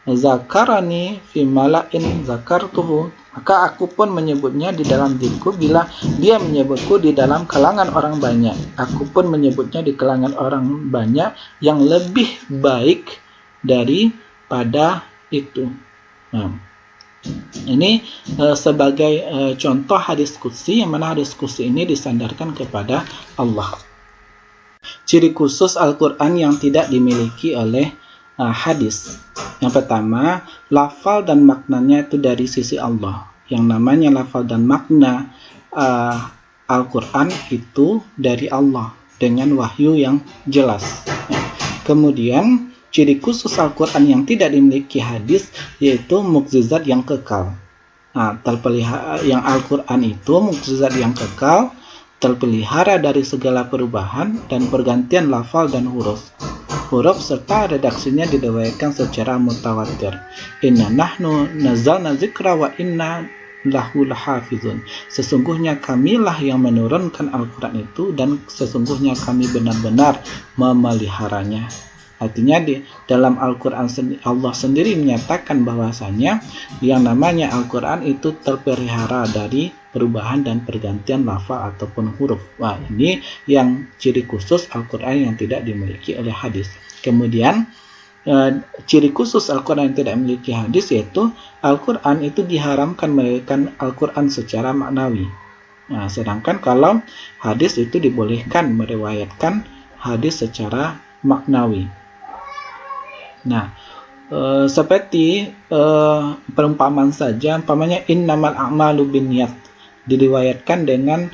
zakarani fi mala'in zakartuhu, maka aku pun menyebutnya di dalam diriku bila dia menyebutku di dalam kalangan orang banyak, aku pun menyebutnya di kalangan orang banyak yang lebih baik daripada itu. Ini sebagai contoh hadis qudsi, yang mana hadis qudsi ini disandarkan kepada Allah. Ciri khusus Al-Quran yang tidak dimiliki oleh hadis. Yang pertama, lafal dan maknanya itu dari sisi Allah. Yang namanya lafal dan makna Al-Quran itu dari Allah dengan wahyu yang jelas. Kemudian ciri khusus Al-Quran yang tidak dimiliki hadis yaitu mukjizat yang kekal. Yang Al-Quran itu mukjizat yang kekal, terpelihara dari segala perubahan dan pergantian lafal dan huruf serta redaksinya diriwayatkan secara mutawatir. Inna nahnu nazzalna dzikra wa inna lahu lahafizun. Sesungguhnya kamilah yang menurunkan Al-Quran itu dan sesungguhnya kami benar-benar memeliharanya. Artinya di dalam Al-Quran Allah sendiri menyatakan bahwasanya yang namanya Al-Quran itu terpelihara dari perubahan dan pergantian lafal ataupun huruf. Ini yang ciri khusus Al-Quran yang tidak dimiliki oleh hadis. Kemudian ciri khusus Al-Quran yang tidak memiliki hadis yaitu Al-Quran itu diharamkan meriwayatkan Al-Quran secara maknawi. Sedangkan kalau hadis itu dibolehkan meriwayatkan hadis secara maknawi. Seperti perumpamaan saja, umpamanya innamal a'malu binniyat diriwayatkan dengan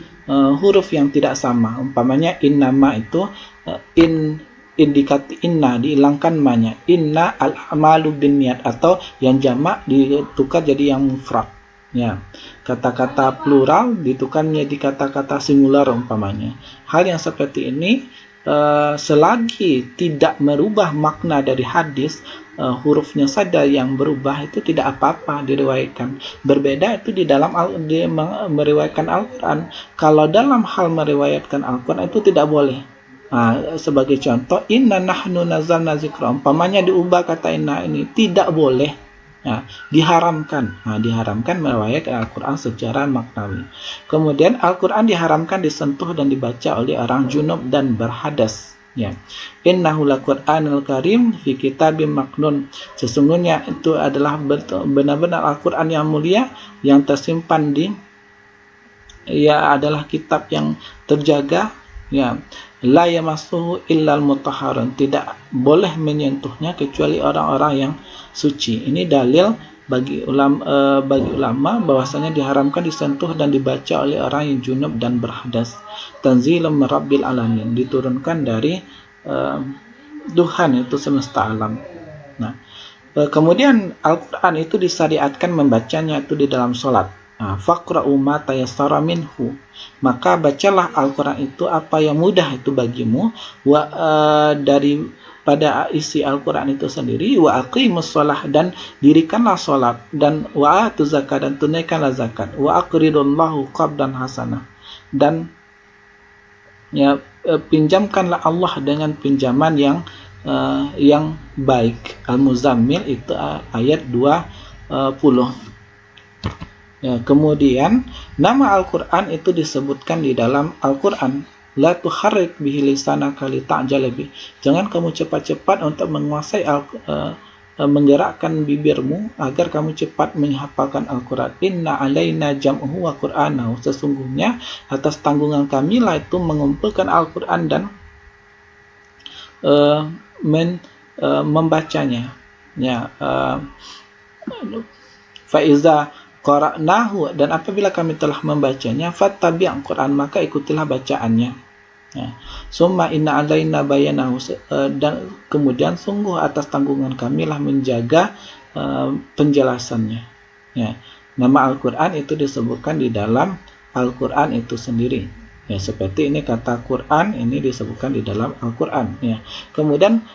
huruf yang tidak sama. Umpamanya innama itu indikati inna dihilangkan ma-nya, inna al-a'malu binniyat, atau yang jamak ditukar jadi yang mufrad. Ya, kata-kata plural ditukar menjadi kata-kata singular umpamanya. Hal yang seperti ini selagi tidak merubah makna dari hadis, hurufnya saja yang berubah, itu tidak apa-apa diriwayatkan. Berbeda itu di dalam meriwayatkan Al-Quran. Kalau dalam hal meriwayatkan Al-Quran itu tidak boleh. Sebagai contoh, inna nahnu nazzalna dzikra, umpamanya diubah kata inna ini, tidak boleh. Diharamkan. Diharamkan meriwayatkan Al-Quran secara maknawi. Kemudian Al-Quran diharamkan disentuh dan dibaca oleh orang junub dan berhadas. Innahu laqur'anul karim fi kitabim maknun. Sesungguhnya itu adalah benar-benar Al-Quran yang mulia yang tersimpan adalah kitab yang terjaga. La yamassuhu illal mutahharun, tidak boleh menyentuhnya kecuali orang-orang yang suci. Ini dalil bagi ulama bahwasanya diharamkan disentuh dan dibaca oleh orang yang junub dan berhadas. Tanzilum rabbil alamin, diturunkan dari Tuhan itu semesta alam. Kemudian Al-Quran itu disyariatkan membacanya itu di dalam sholat. Faqra'u ma tayassara minhu, maka bacalah Al-Quran itu apa yang mudah itu bagimu, daripada isi Al-Quran itu sendiri, wa aqimus shalah, dan dirikanlah sholat, dan wa atu zakat, dan tunaikanlah zakat, wa aqridullahu qardan hasanah, dan pinjamkanlah Allah dengan pinjaman yang baik. Al-Muzammil itu ayat 20. Kemudian nama Al-Quran itu disebutkan di dalam Al-Quran, la tuharrik bihi lisanaka lita'jala bih, jangan kamu cepat-cepat untuk menguasai menggerakkan bibirmu agar kamu cepat menghafalkan Al-Quran. Inna alaina jam'uhu wa qur'anahu, sesungguhnya atas tanggungan kamilah itu mengumpulkan Al-Quran dan membacanya. Faiza qara'nahu, dan apabila kami telah membacanya, fattabi' Al-Quran, maka ikutilah bacaannya. Summa inna alaina bayanahu, dan kemudian sungguh atas tanggungan kamilah menjaga penjelasannya. Nama Al-Quran itu disebutkan di dalam Al-Quran itu sendiri. Seperti ini kata Quran, ini disebutkan di dalam Al-Quran. Kemudian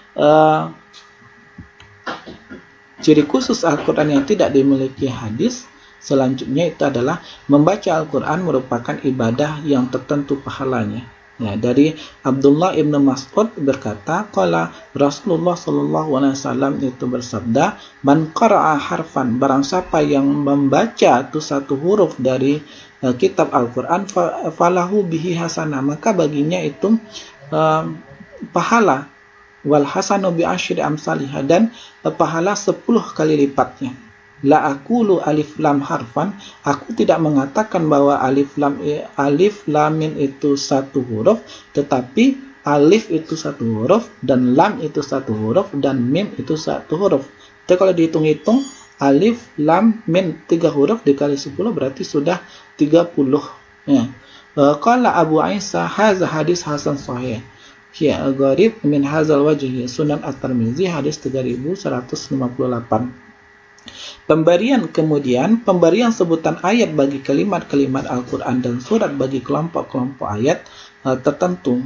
ciri khusus Al-Quran yang tidak dimiliki hadis selanjutnya itu adalah membaca Al-Quran merupakan ibadah yang tertentu pahalanya. Dari Abdullah ibn Mas'ud berkata, qala Rasulullah sallallahu alaihi wasallam itu bersabda, man qara'a harfan, barang siapa yang membaca itu satu huruf dari kitab Al-Quran, falahu bihi hasanah, maka baginya itu pahala, wal hasanu bi asyri amsalihah, dan pahala 10 kali lipatnya. La aqulu alif lam harfan, aku tidak mengatakan bahwa alif lam mim itu satu huruf, tetapi alif itu satu huruf, dan lam itu satu huruf, dan mim itu satu huruf. Jadi kalau dihitung-hitung, alif lam mim 3 huruf dikali 10 berarti sudah 30. Qala Abu Isa, hadza hadis hasan sahih. Gharib min hadzal wajhi, Sunan At-Tirmizi hadis 3158. Kemudian pemberian sebutan ayat bagi kalimat-kalimat Al-Quran dan surat bagi kelompok-kelompok ayat tertentu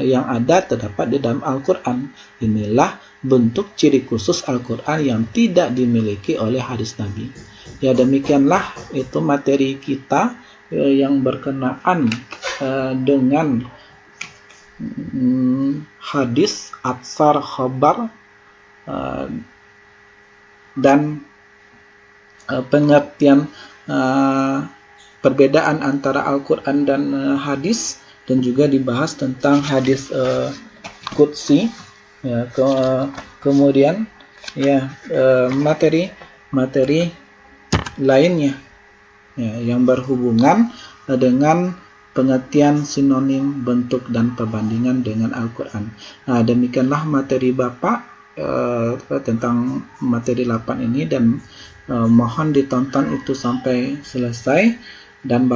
yang terdapat di dalam Al-Quran. Inilah bentuk ciri khusus Al-Quran yang tidak dimiliki oleh hadis Nabi. Demikianlah itu materi kita yang berkenaan dengan hadis, atsar, khabar, dan pengertian perbedaan antara Al-Quran dan hadis, dan juga dibahas tentang hadis qudsi. Kemudian materi lainnya yang berhubungan dengan pengertian sinonim, bentuk, dan perbandingan dengan Al-Quran. Demikianlah materi Bapak tentang materi 8 ini, dan mohon ditonton itu sampai selesai, dan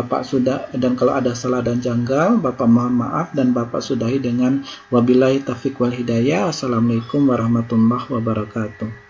kalau ada salah dan janggal, Bapak mohon maaf, dan Bapak sudahi dengan wabillahi taufiq wal hidayah. Wassalamualaikum warahmatullahi wabarakatuh.